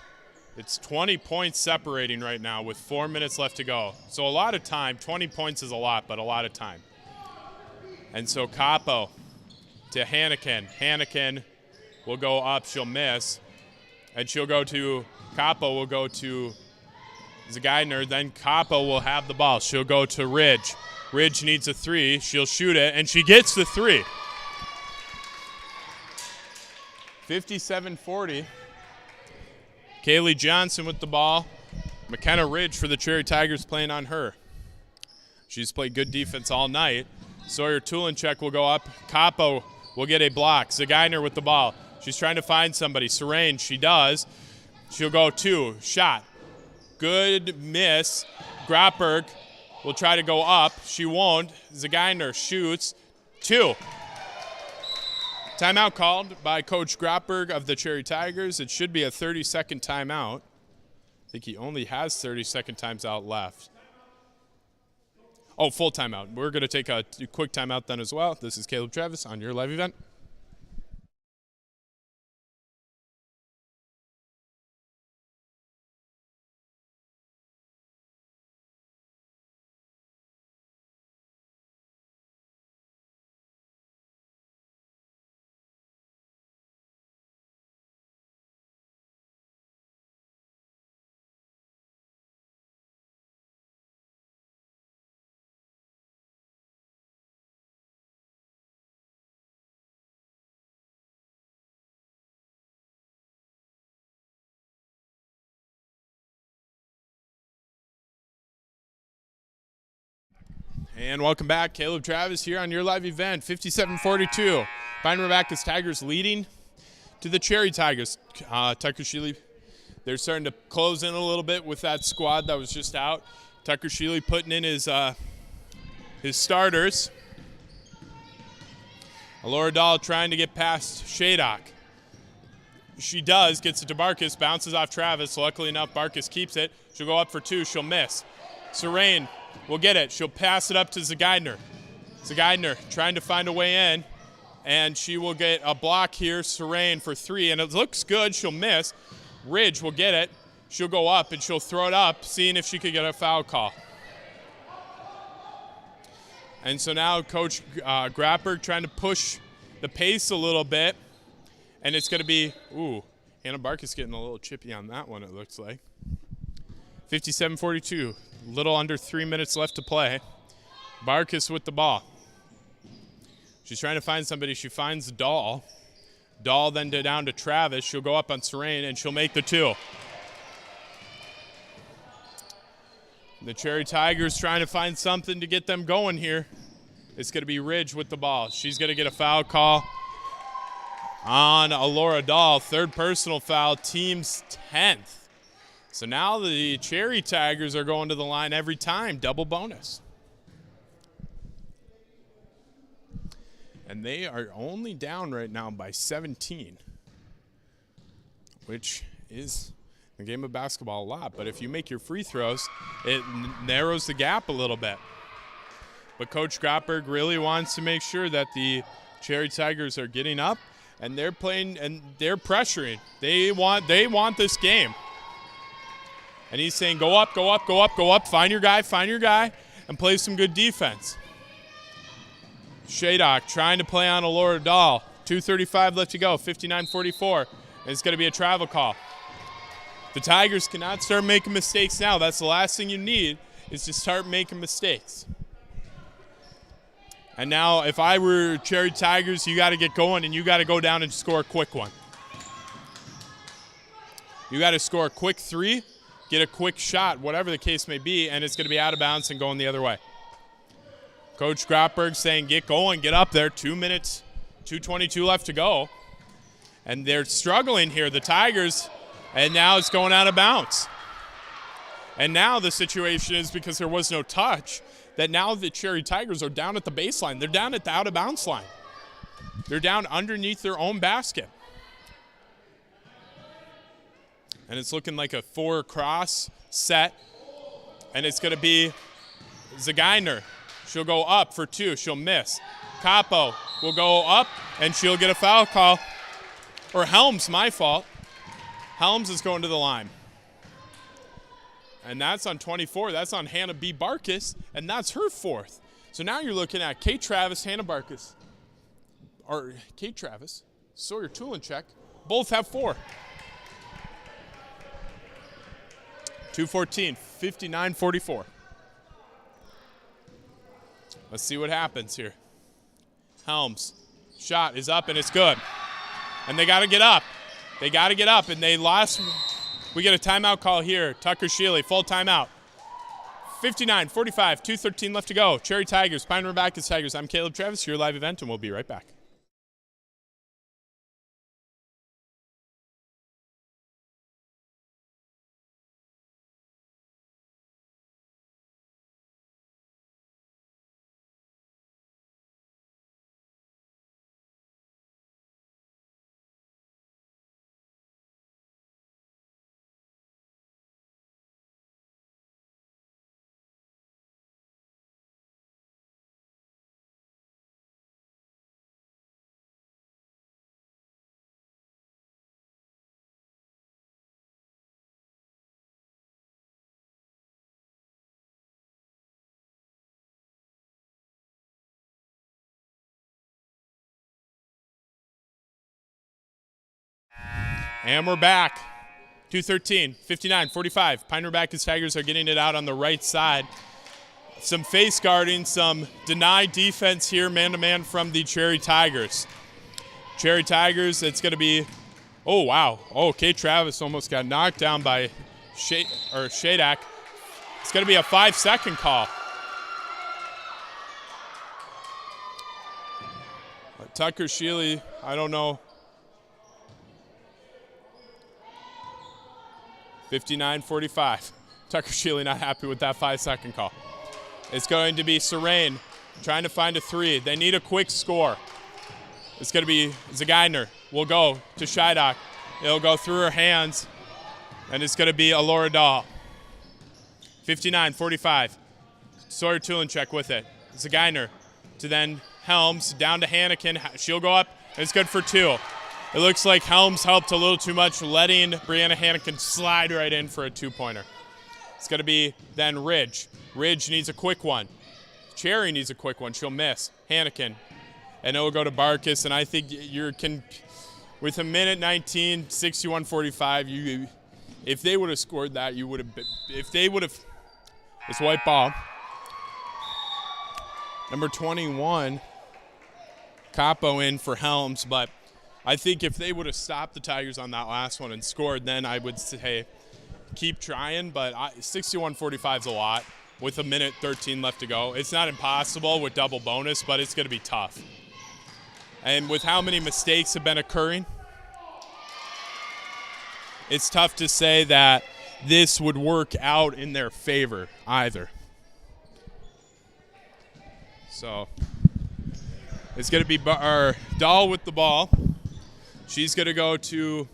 S2: It's 20 points separating right now with 4 minutes left to go. So a lot of time. 20 points is a lot, but a lot of time. And so Capo to Hannikin. Hannikin will go up. She'll miss. And she'll go to Capo will go to Zagaidner. Then Capo will have the ball. She'll go to Ridge. Ridge needs a 3. She'll shoot it, and she gets the 3. 57-40. Kaylee Johnson with the ball. McKenna Ridge for the Cherry Tigers playing on her. She's played good defense all night. Sawyer Tulinchek will go up. Capo will get a block. Zagaidner with the ball. She's trying to find somebody. Serene, she does. She'll go 2. Shot. Good miss. Grotberg will try to go up. She won't. Zagaidner shoots. 2. Timeout called by Coach Grotberg of the Cherry Tigers. It should be a 30-second timeout. I think he only has 30-second times out left. Oh, full timeout. We're going to take a quick timeout then as well. This is Caleb Travis on your live event. And welcome back. Caleb Travis here on your live event, 57-42. River-Backus Tigers leading to the Cherry Tigers. Tucker Sheely, they're starting to close in a little bit with that squad that was just out. Tucker Sheely putting in his starters. Alora Dahl trying to get past Shadok. She does, gets it to Barkus, bounces off Travis. Luckily enough, Barkus keeps it. She'll go up for two, she'll miss. Serene will get it. She'll pass it up to Zagaidner. Zagaidner trying to find a way in, and she will get a block here, Serene for three, and it looks good. She'll miss. Ridge will get it. She'll go up, and she'll throw it up, seeing if she could get a foul call. And so now Coach Grapberg trying to push the pace a little bit, and it's going to be, Hannah Barkus getting a little chippy on that one, it looks like. 57-42, little under 3 minutes left to play. Barkus with the ball. She's trying to find somebody. She finds Dahl. Dahl then down to Travis. She'll go up on Serene, and she'll make the two. The Cherry Tigers trying to find something to get them going here. It's going to be Ridge with the ball. She's going to get a foul call on Alora Dahl. Third personal foul, team's 10th. So now the Cherry Tigers are going to the line every time, double bonus. And they are only down right now by 17, which is a game of basketball a lot. But if you make your free throws, it narrows the gap a little bit. But Coach Grapberg really wants to make sure that the Cherry Tigers are getting up, and they're playing and they're pressuring. They want this game. And he's saying, go up, go up, go up, go up, find your guy, and play some good defense. Shadok trying to play on Alora Dahl. 2:35 left to go, 59-44. And it's going to be a travel call. The Tigers cannot start making mistakes now. That's the last thing you need, is to start making mistakes. And now, if I were Cherry Tigers, you got to get going, and you got to go down and score a quick one. You got to score a quick three, get a quick shot, whatever the case may be, and it's going to be out of bounds and going the other way. Coach Grapberg saying, get going, get up there. 2 minutes, 2:22 left to go. And they're struggling here, the Tigers, and now it's going out of bounds. And now the situation is, because there was no touch, that now the Cherry Tigers are down at the baseline. They're down at the out-of-bounds line. They're down underneath their own basket. And it's looking like a 4-cross set, and it's going to be Zagainer. She'll go up for two. She'll miss. Capo will go up, and she'll get a foul call. Or Helms, my fault. Helms is going to the line. And that's on 24. That's on Hannah B. Barkus, and that's her fourth. So now you're looking at Kate Travis, Hannah Barkus, or Kate Travis, Sawyer Tulinchek. Both have 4. 2:14, 59-44. Let's see what happens here. Helms, shot is up, and it's good. And they got to get up. They got to get up, and they lost. We get a timeout call here. Tucker Sheely, full timeout. 59-45, 2:13 left to go. Cherry Tigers, Pine River-Backus Tigers. I'm Caleb Travis, your live event, and we'll be right back. And we're back. 2:13, 59-45. Pine River-Backus Tigers are getting it out on the right side. Some face guarding, some denied defense here, man-to-man from the Cherry Tigers. Cherry Tigers, it's going to be, oh, wow. Oh, Kate Travis almost got knocked down by Shadok. It's going to be a 5-second call. Tucker Shealy, I don't know. 59-45. Tucker Shealy not happy with that 5-second call. It's going to be Serene trying to find a three. They need a quick score. It's going to be Zagainer. Will go to Scheidock. It'll go through her hands, and it's going to be Alora Dahl. 59-45. Sawyer Tulinchek with it. Zagainer to then Helms, down to Hannikin. She'll go up, and it's good for two. It looks like Helms helped a little too much, letting Brianna Hannikin slide right in for a two-pointer. It's going to be then Ridge. Ridge needs a quick one. Cherry needs a quick one. She'll miss. Hannikin. And it'll go to Barkus, and I think with a minute 19, 61-45, if they would have scored that, you would have been, if they would have, this white ball. Number 21, Capo in for Helms, but I think if they would have stopped the Tigers on that last one and scored, then I would say keep trying, but 61-45 is a lot with a minute 13 left to go. It's not impossible with double bonus, but it's going to be tough. And with how many mistakes have been occurring, it's tough to say that this would work out in their favor either. So it's going to be Dahl with the ball. She's going to go to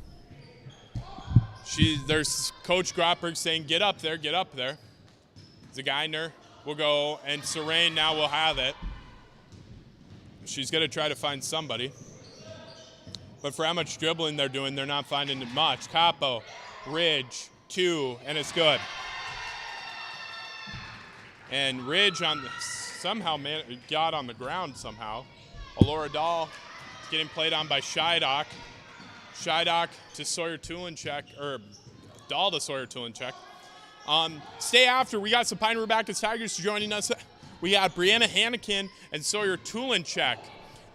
S2: there's Coach Grotberg saying, get up there, get up there. Zagainer will go, and Serene now will have it. She's going to try to find somebody. But for how much dribbling they're doing, they're not finding it much. Capo, Ridge, two, and it's good. And Ridge somehow got on the ground somehow. Alora Dahl is getting played on by Scheidock. Scheidock to Sawyer Tulinchek, or Dahl to Sawyer Tulinchek. Stay after. We got some Pine River-Backus Tigers joining us. We got Brianna Hannikin and Sawyer Tulinchek.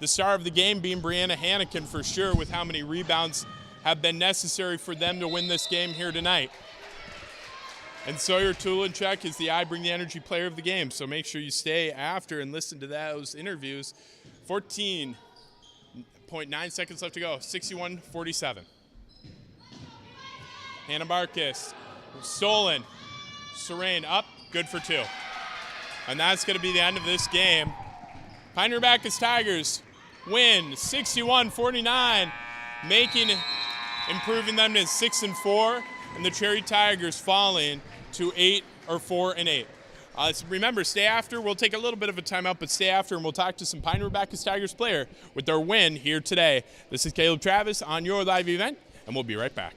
S2: The star of the game being Brianna Hannikin for sure, with how many rebounds have been necessary for them to win this game here tonight. And Sawyer Tulinchek is the I Bring the Energy player of the game, so make sure you stay after and listen to those interviews. 14.9 seconds left to go, 61-47. Hannah Barkus, stolen. Serene up, good for two. And that's going to be the end of this game. Pine River-Backus Tigers win 61-49, improving them to 6-4, and the Cherry Tigers falling to 4-8. Remember, stay after. We'll take a little bit of a timeout, but stay after, and we'll talk to some Pine River-Backus Tigers player with their win here today. This is Caleb Travis on your live event, and we'll be right back.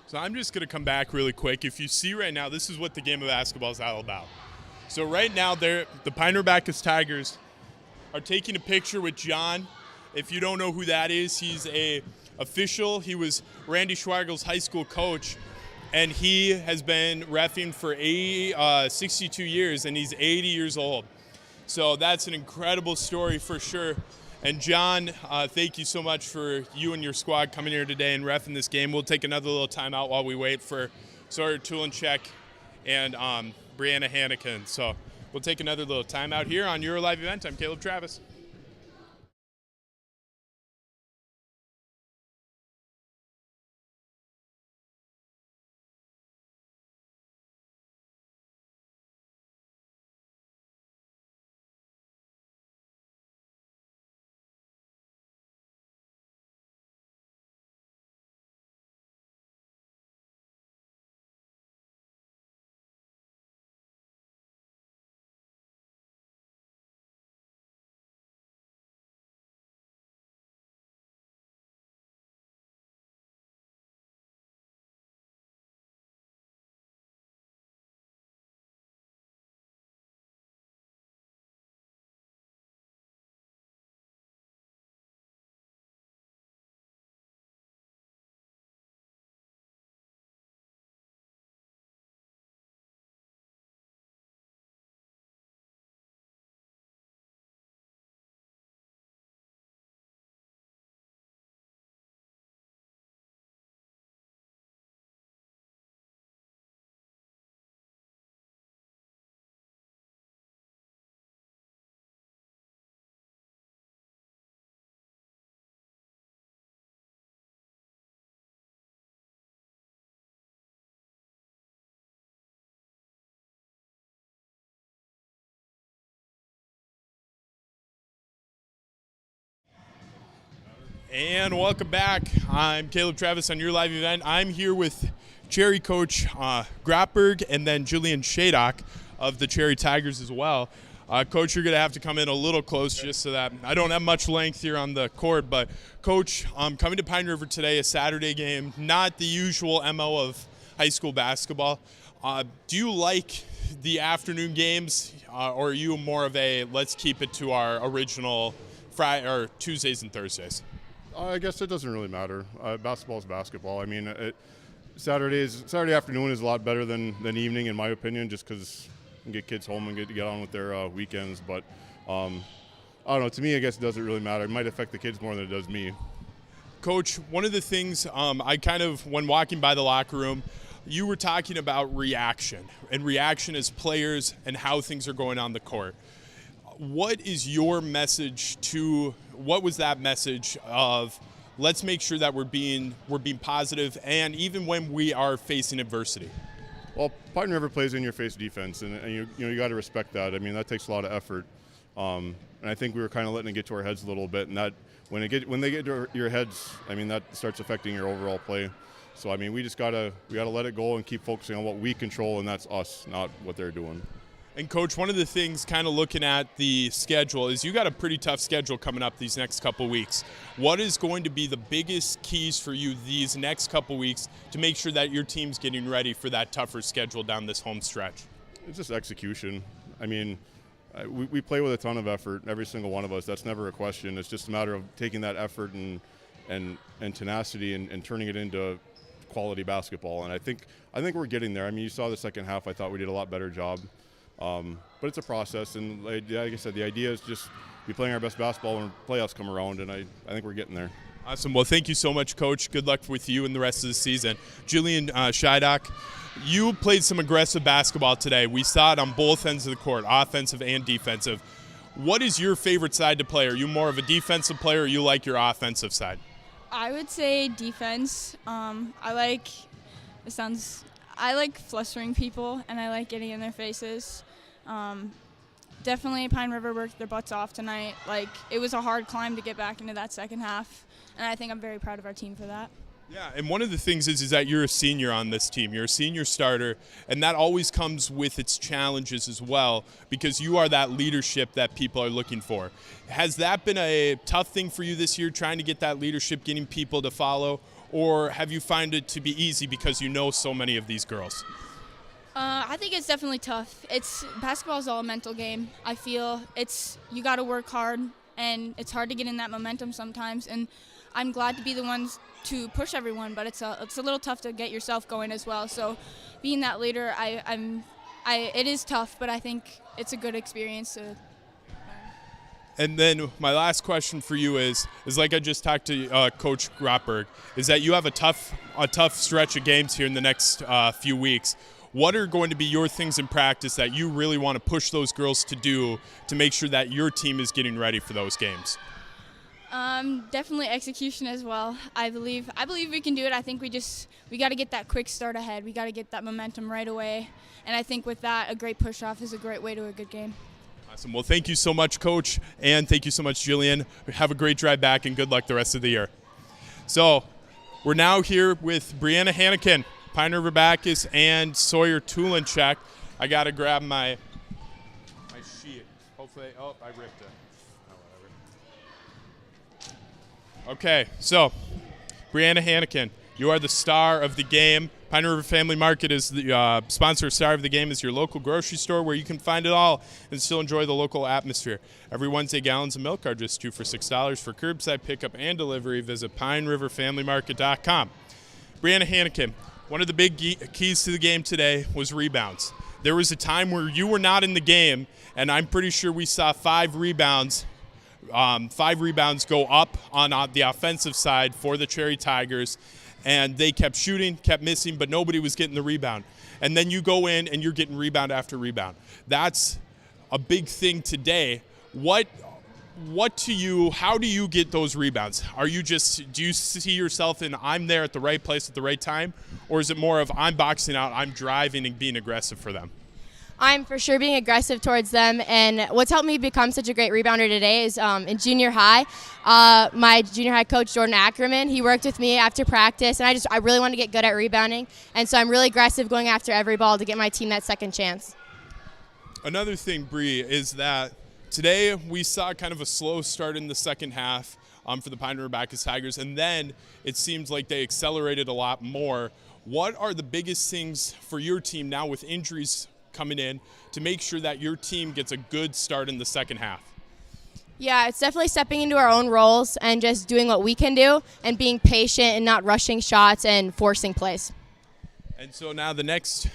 S2: So I'm just going to come back really quick. If you see right now, this is what the game of basketball is all about. So right now, the Pine River-Backus Tigers are taking a picture with John If you don't know who that is, he's a official. He was Randy Schweigel's high school coach, and he has been reffing for 62 years, and he's 80 years old. So that's an incredible story for sure. And John, thank you so much for you and your squad coming here today and reffing this game. We'll take another little timeout while we wait for Sawyer Tulenchek and Brianna Hannikin. So we'll take another little timeout here on your live event. I'm Caleb Travis. And welcome back. I'm Caleb Travis on your live event. I'm here with Cherry coach Grapberg and then Jillian Shaddock of the Cherry Tigers as well. Coach, you're going to have to come in a little close just so that I don't have much length here on the court. But, Coach, coming to Pine River today, a Saturday game, not the usual MO of high school basketball. Do you like the afternoon games, or are you more of a let's keep it to our original Friday or Tuesdays and Thursdays?
S3: I guess it doesn't really matter. Basketball is basketball. I mean, Saturday afternoon is a lot better than evening, in my opinion, just because you can get kids home and get on with their weekends. But I don't know. To me, I guess it doesn't really matter. It might affect the kids more than it does me.
S2: Coach, one of the things I kind of, when walking by the locker room, you were talking about reaction as players and how things are going on the court. What is your message what was that message of let's make sure that we're being positive, and even when we are facing adversity?
S3: Well, Pine River plays in your face defense, and you got to respect that. I mean, that takes a lot of effort. And I think we were kind of letting it get to our heads a little bit, and that when they get to your heads, I mean, that starts affecting your overall play. So I mean, we gotta let it go and keep focusing on what we control, and that's us, not what they're doing.
S2: And, Coach, one of the things kind of looking at the schedule is you got a pretty tough schedule coming up these next couple weeks. What is going to be the biggest keys for you these next couple weeks to make sure that your team's getting ready for that tougher schedule down this home stretch?
S3: It's just execution. I mean, we play with a ton of effort, every single one of us. That's never a question. It's just a matter of taking that effort and tenacity and turning it into quality basketball. And I think we're getting there. I mean, you saw the second half. I thought we did a lot better job. But it's a process, and like I said, the idea is just be playing our best basketball when playoffs come around, and I think we're getting there.
S2: Awesome. Well, thank you so much, Coach. Good luck with you and the rest of the season. Jillian Shaddock, you played some aggressive basketball today. We saw it on both ends of the court, offensive and defensive. What is your favorite side to play? Are you more of a defensive player, or you like your offensive side?
S4: I would say defense. I like flustering people, and I like getting in their faces. Definitely Pine River worked their butts off tonight. Like, it was a hard climb to get back into that second half, and I think I'm very proud of our team for that.
S2: Yeah, and one of the things is that you're a senior on this team. You're a senior starter, and that always comes with its challenges as well, because you are that leadership that people are looking for. Has that been a tough thing for you this year, trying to get that leadership, getting people to follow, or have you found it to be easy because you know so many of these girls?
S4: I think it's definitely tough. Basketball is all a mental game. I feel you got to work hard and it's hard to get in that momentum sometimes. And I'm glad to be the ones to push everyone, but it's a little tough to get yourself going as well. So being that leader, it is tough, but I think it's a good experience to.
S2: And then my last question for you is like I just talked to Coach Grotberg, is that you have a tough stretch of games here in the next few weeks. What are going to be your things in practice that you really want to push those girls to do to make sure that your team is getting ready for those games?
S4: Definitely execution as well. I believe we can do it. I think we got to get that quick start ahead. We got to get that momentum right away. And I think with that, a great push-off is a great way to a good game.
S2: Awesome. Well, thank you so much, Coach, and thank you so much, Jillian. Have a great drive back, and good luck the rest of the year. So we're now here with Brianna Hannikin, Pine River-Backus, and Sawyer Tulinchek. I got to grab my sheet. Hopefully, I ripped it. Oh, whatever. Okay, so Brianna Hannikin, you are the star of the game. Pine River Family Market is the sponsor. Star of the Game is your local grocery store where you can find it all and still enjoy the local atmosphere. Every Wednesday, gallons of milk are just $2 for $6 for curbside pickup and delivery. Visit PineRiverFamilyMarket.com. Brianna Hannikin, one of the big keys to the game today was rebounds. There was a time where you were not in the game, and I'm pretty sure we saw 5 rebounds go up on the offensive side for the Cherry Tigers. And they kept shooting, kept missing, but nobody was getting the rebound. And then you go in and you're getting rebound after rebound. That's a big thing today. How do you get those rebounds? Do you see yourself in I'm there at the right place at the right time? Or is it more of I'm boxing out, I'm driving and being aggressive for them?
S5: I'm for sure being aggressive towards them, and what's helped me become such a great rebounder today is in junior high, my junior high coach Jordan Ackerman, he worked with me after practice, and I really want to get good at rebounding, and so I'm really aggressive going after every ball to get my team that second chance.
S2: Another thing, Bree, is that today we saw kind of a slow start in the second half for the Pine River-Backus Tigers, and then it seems like they accelerated a lot more. What are the biggest things for your team now with injuries coming in to make sure that your team gets a good start in the second half?
S5: Yeah, it's definitely stepping into our own roles and just doing what we can do and being patient and not rushing shots and forcing plays.
S2: And so now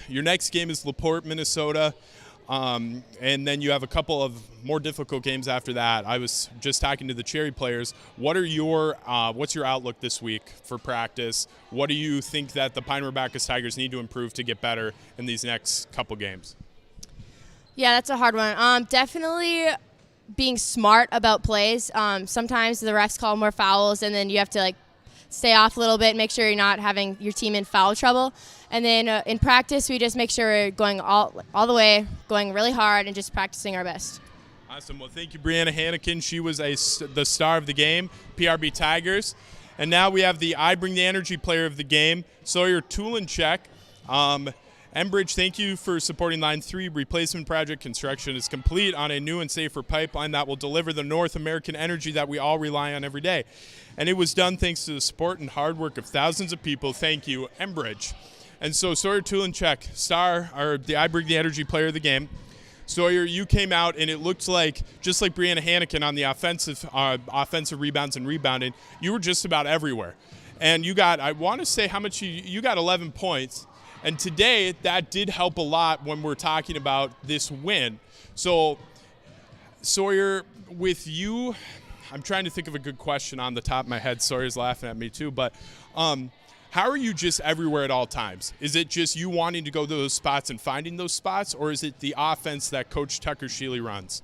S2: your next game is LaPorte, Minnesota, and then you have a couple of more difficult games after that. I was just talking to the Cherry players. What's your outlook this week for practice? What do you think that the Pine River-Backus Tigers need to improve to get better in these next couple games?
S5: Yeah, that's a hard one. Definitely being smart about plays. Sometimes the refs call more fouls, and then you have to stay off a little bit, make sure you're not having your team in foul trouble. And then in practice, we just make sure we're going all the way, going really hard, and just practicing our best.
S2: Awesome. Well, thank you, Brianna Hannikin. She was the star of the game, PRB Tigers. And now we have the I Bring the Energy player of the game, Sawyer Tulinchek. Enbridge, thank you for supporting Line 3 replacement project. Construction is complete on a new and safer pipeline that will deliver the North American energy that we all rely on every day. And it was done thanks to the support and hard work of thousands of people. Thank you, Enbridge. And so Sawyer Tulinchek, the I Bring the Energy player of the game. Sawyer, you came out and it looked like, just like Brianna Hannikin on the offensive rebounds and rebounding, you were just about everywhere. And you got, I want to say how much you got 11 points. And today, that did help a lot when we're talking about this win. So, Sawyer, with you, I'm trying to think of a good question on the top of my head. Sawyer's laughing at me too. But how are you just everywhere at all times? Is it just you wanting to go to those spots and finding those spots, or is it the offense that Coach Tucker Sheely runs?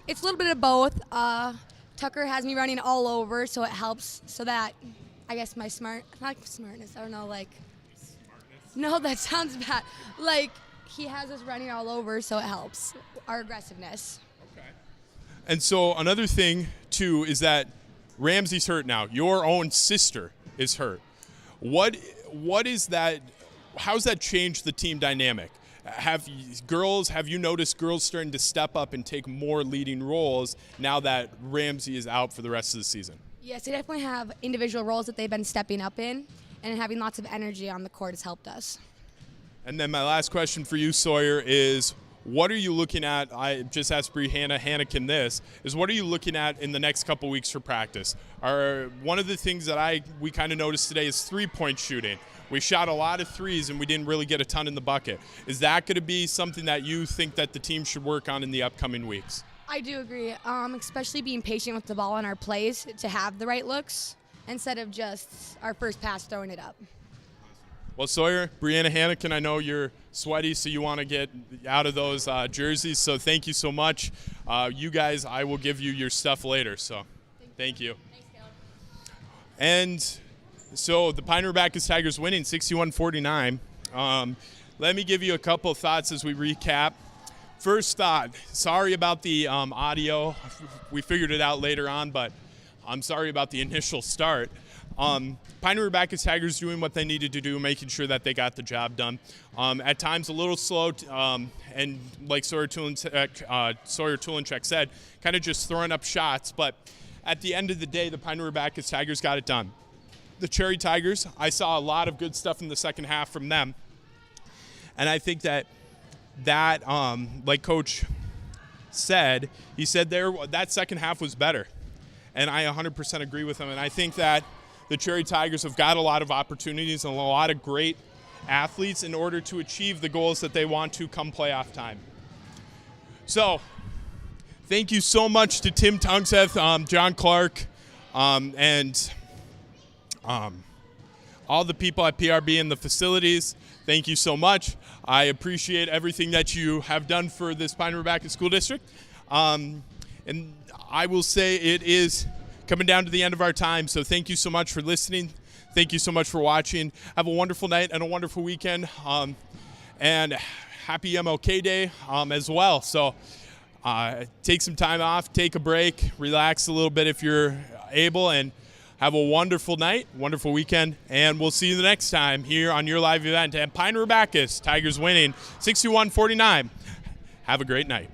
S6: It's a little bit of both. Tucker has me running all over, so it helps so that I guess my smartness, I don't know, no, that sounds bad. He has us running all over, so it helps our aggressiveness.
S2: Okay. And so another thing, too, is that Ramsey's hurt now. Your own sister is hurt. What is that? How's that changed the team dynamic? Have you noticed girls starting to step up and take more leading roles now that Ramsey is out for the rest of the season?
S6: Yes, they definitely have individual roles that they've been stepping up in, and having lots of energy on the court has helped us.
S2: And then my last question for you, Sawyer, is what are you looking at? I just asked Brianna Hannikin this, is what are you looking at in the next couple weeks for practice? One of the things that we kind of noticed today is three-point shooting. We shot a lot of threes and we didn't really get a ton in the bucket. Is that going to be something that you think that the team should work on in the upcoming weeks?
S6: I do agree, especially being patient with the ball in our plays to have the right looks instead of just our first pass throwing it up.
S2: Well, Sawyer, Brianna Hannikin, I know you're sweaty, so you want to get out of those jerseys, so thank you so much. You guys, I will give you your stuff later, so thank you.
S5: Thanks, Caleb.
S2: And so the Pine River-Backus Tigers winning 61-49. Let me give you a couple thoughts as we recap. First thought, sorry about the audio. We figured it out later on, but I'm sorry about the initial start. Pine River-Backus Tigers doing what they needed to do, making sure that they got the job done. At times a little slow, and like Sawyer Tulenchek said, kind of just throwing up shots. But at the end of the day, the Pine River-Backus Tigers got it done. The Cherry Tigers, I saw a lot of good stuff in the second half from them. And I think that like Coach said, he said that second half was better. And I 100% agree with him. And I think that the Cherry Tigers have got a lot of opportunities and a lot of great athletes in order to achieve the goals that they want to come playoff time. So thank you so much to Tim Tungseth, John Clark, and all the people at PRB in the facilities. Thank you so much. I appreciate everything that you have done for this Pine River-Backus School District. And I will say it is coming down to the end of our time, so thank you so much for listening. Thank you so much for watching. Have a wonderful night and a wonderful weekend, and happy MLK Day as well. So take some time off, take a break, relax a little bit if you're able, and have a wonderful night, wonderful weekend, and we'll see you the next time here on your live event at Pine River-Backus. Tigers winning 61-49. Have a great night.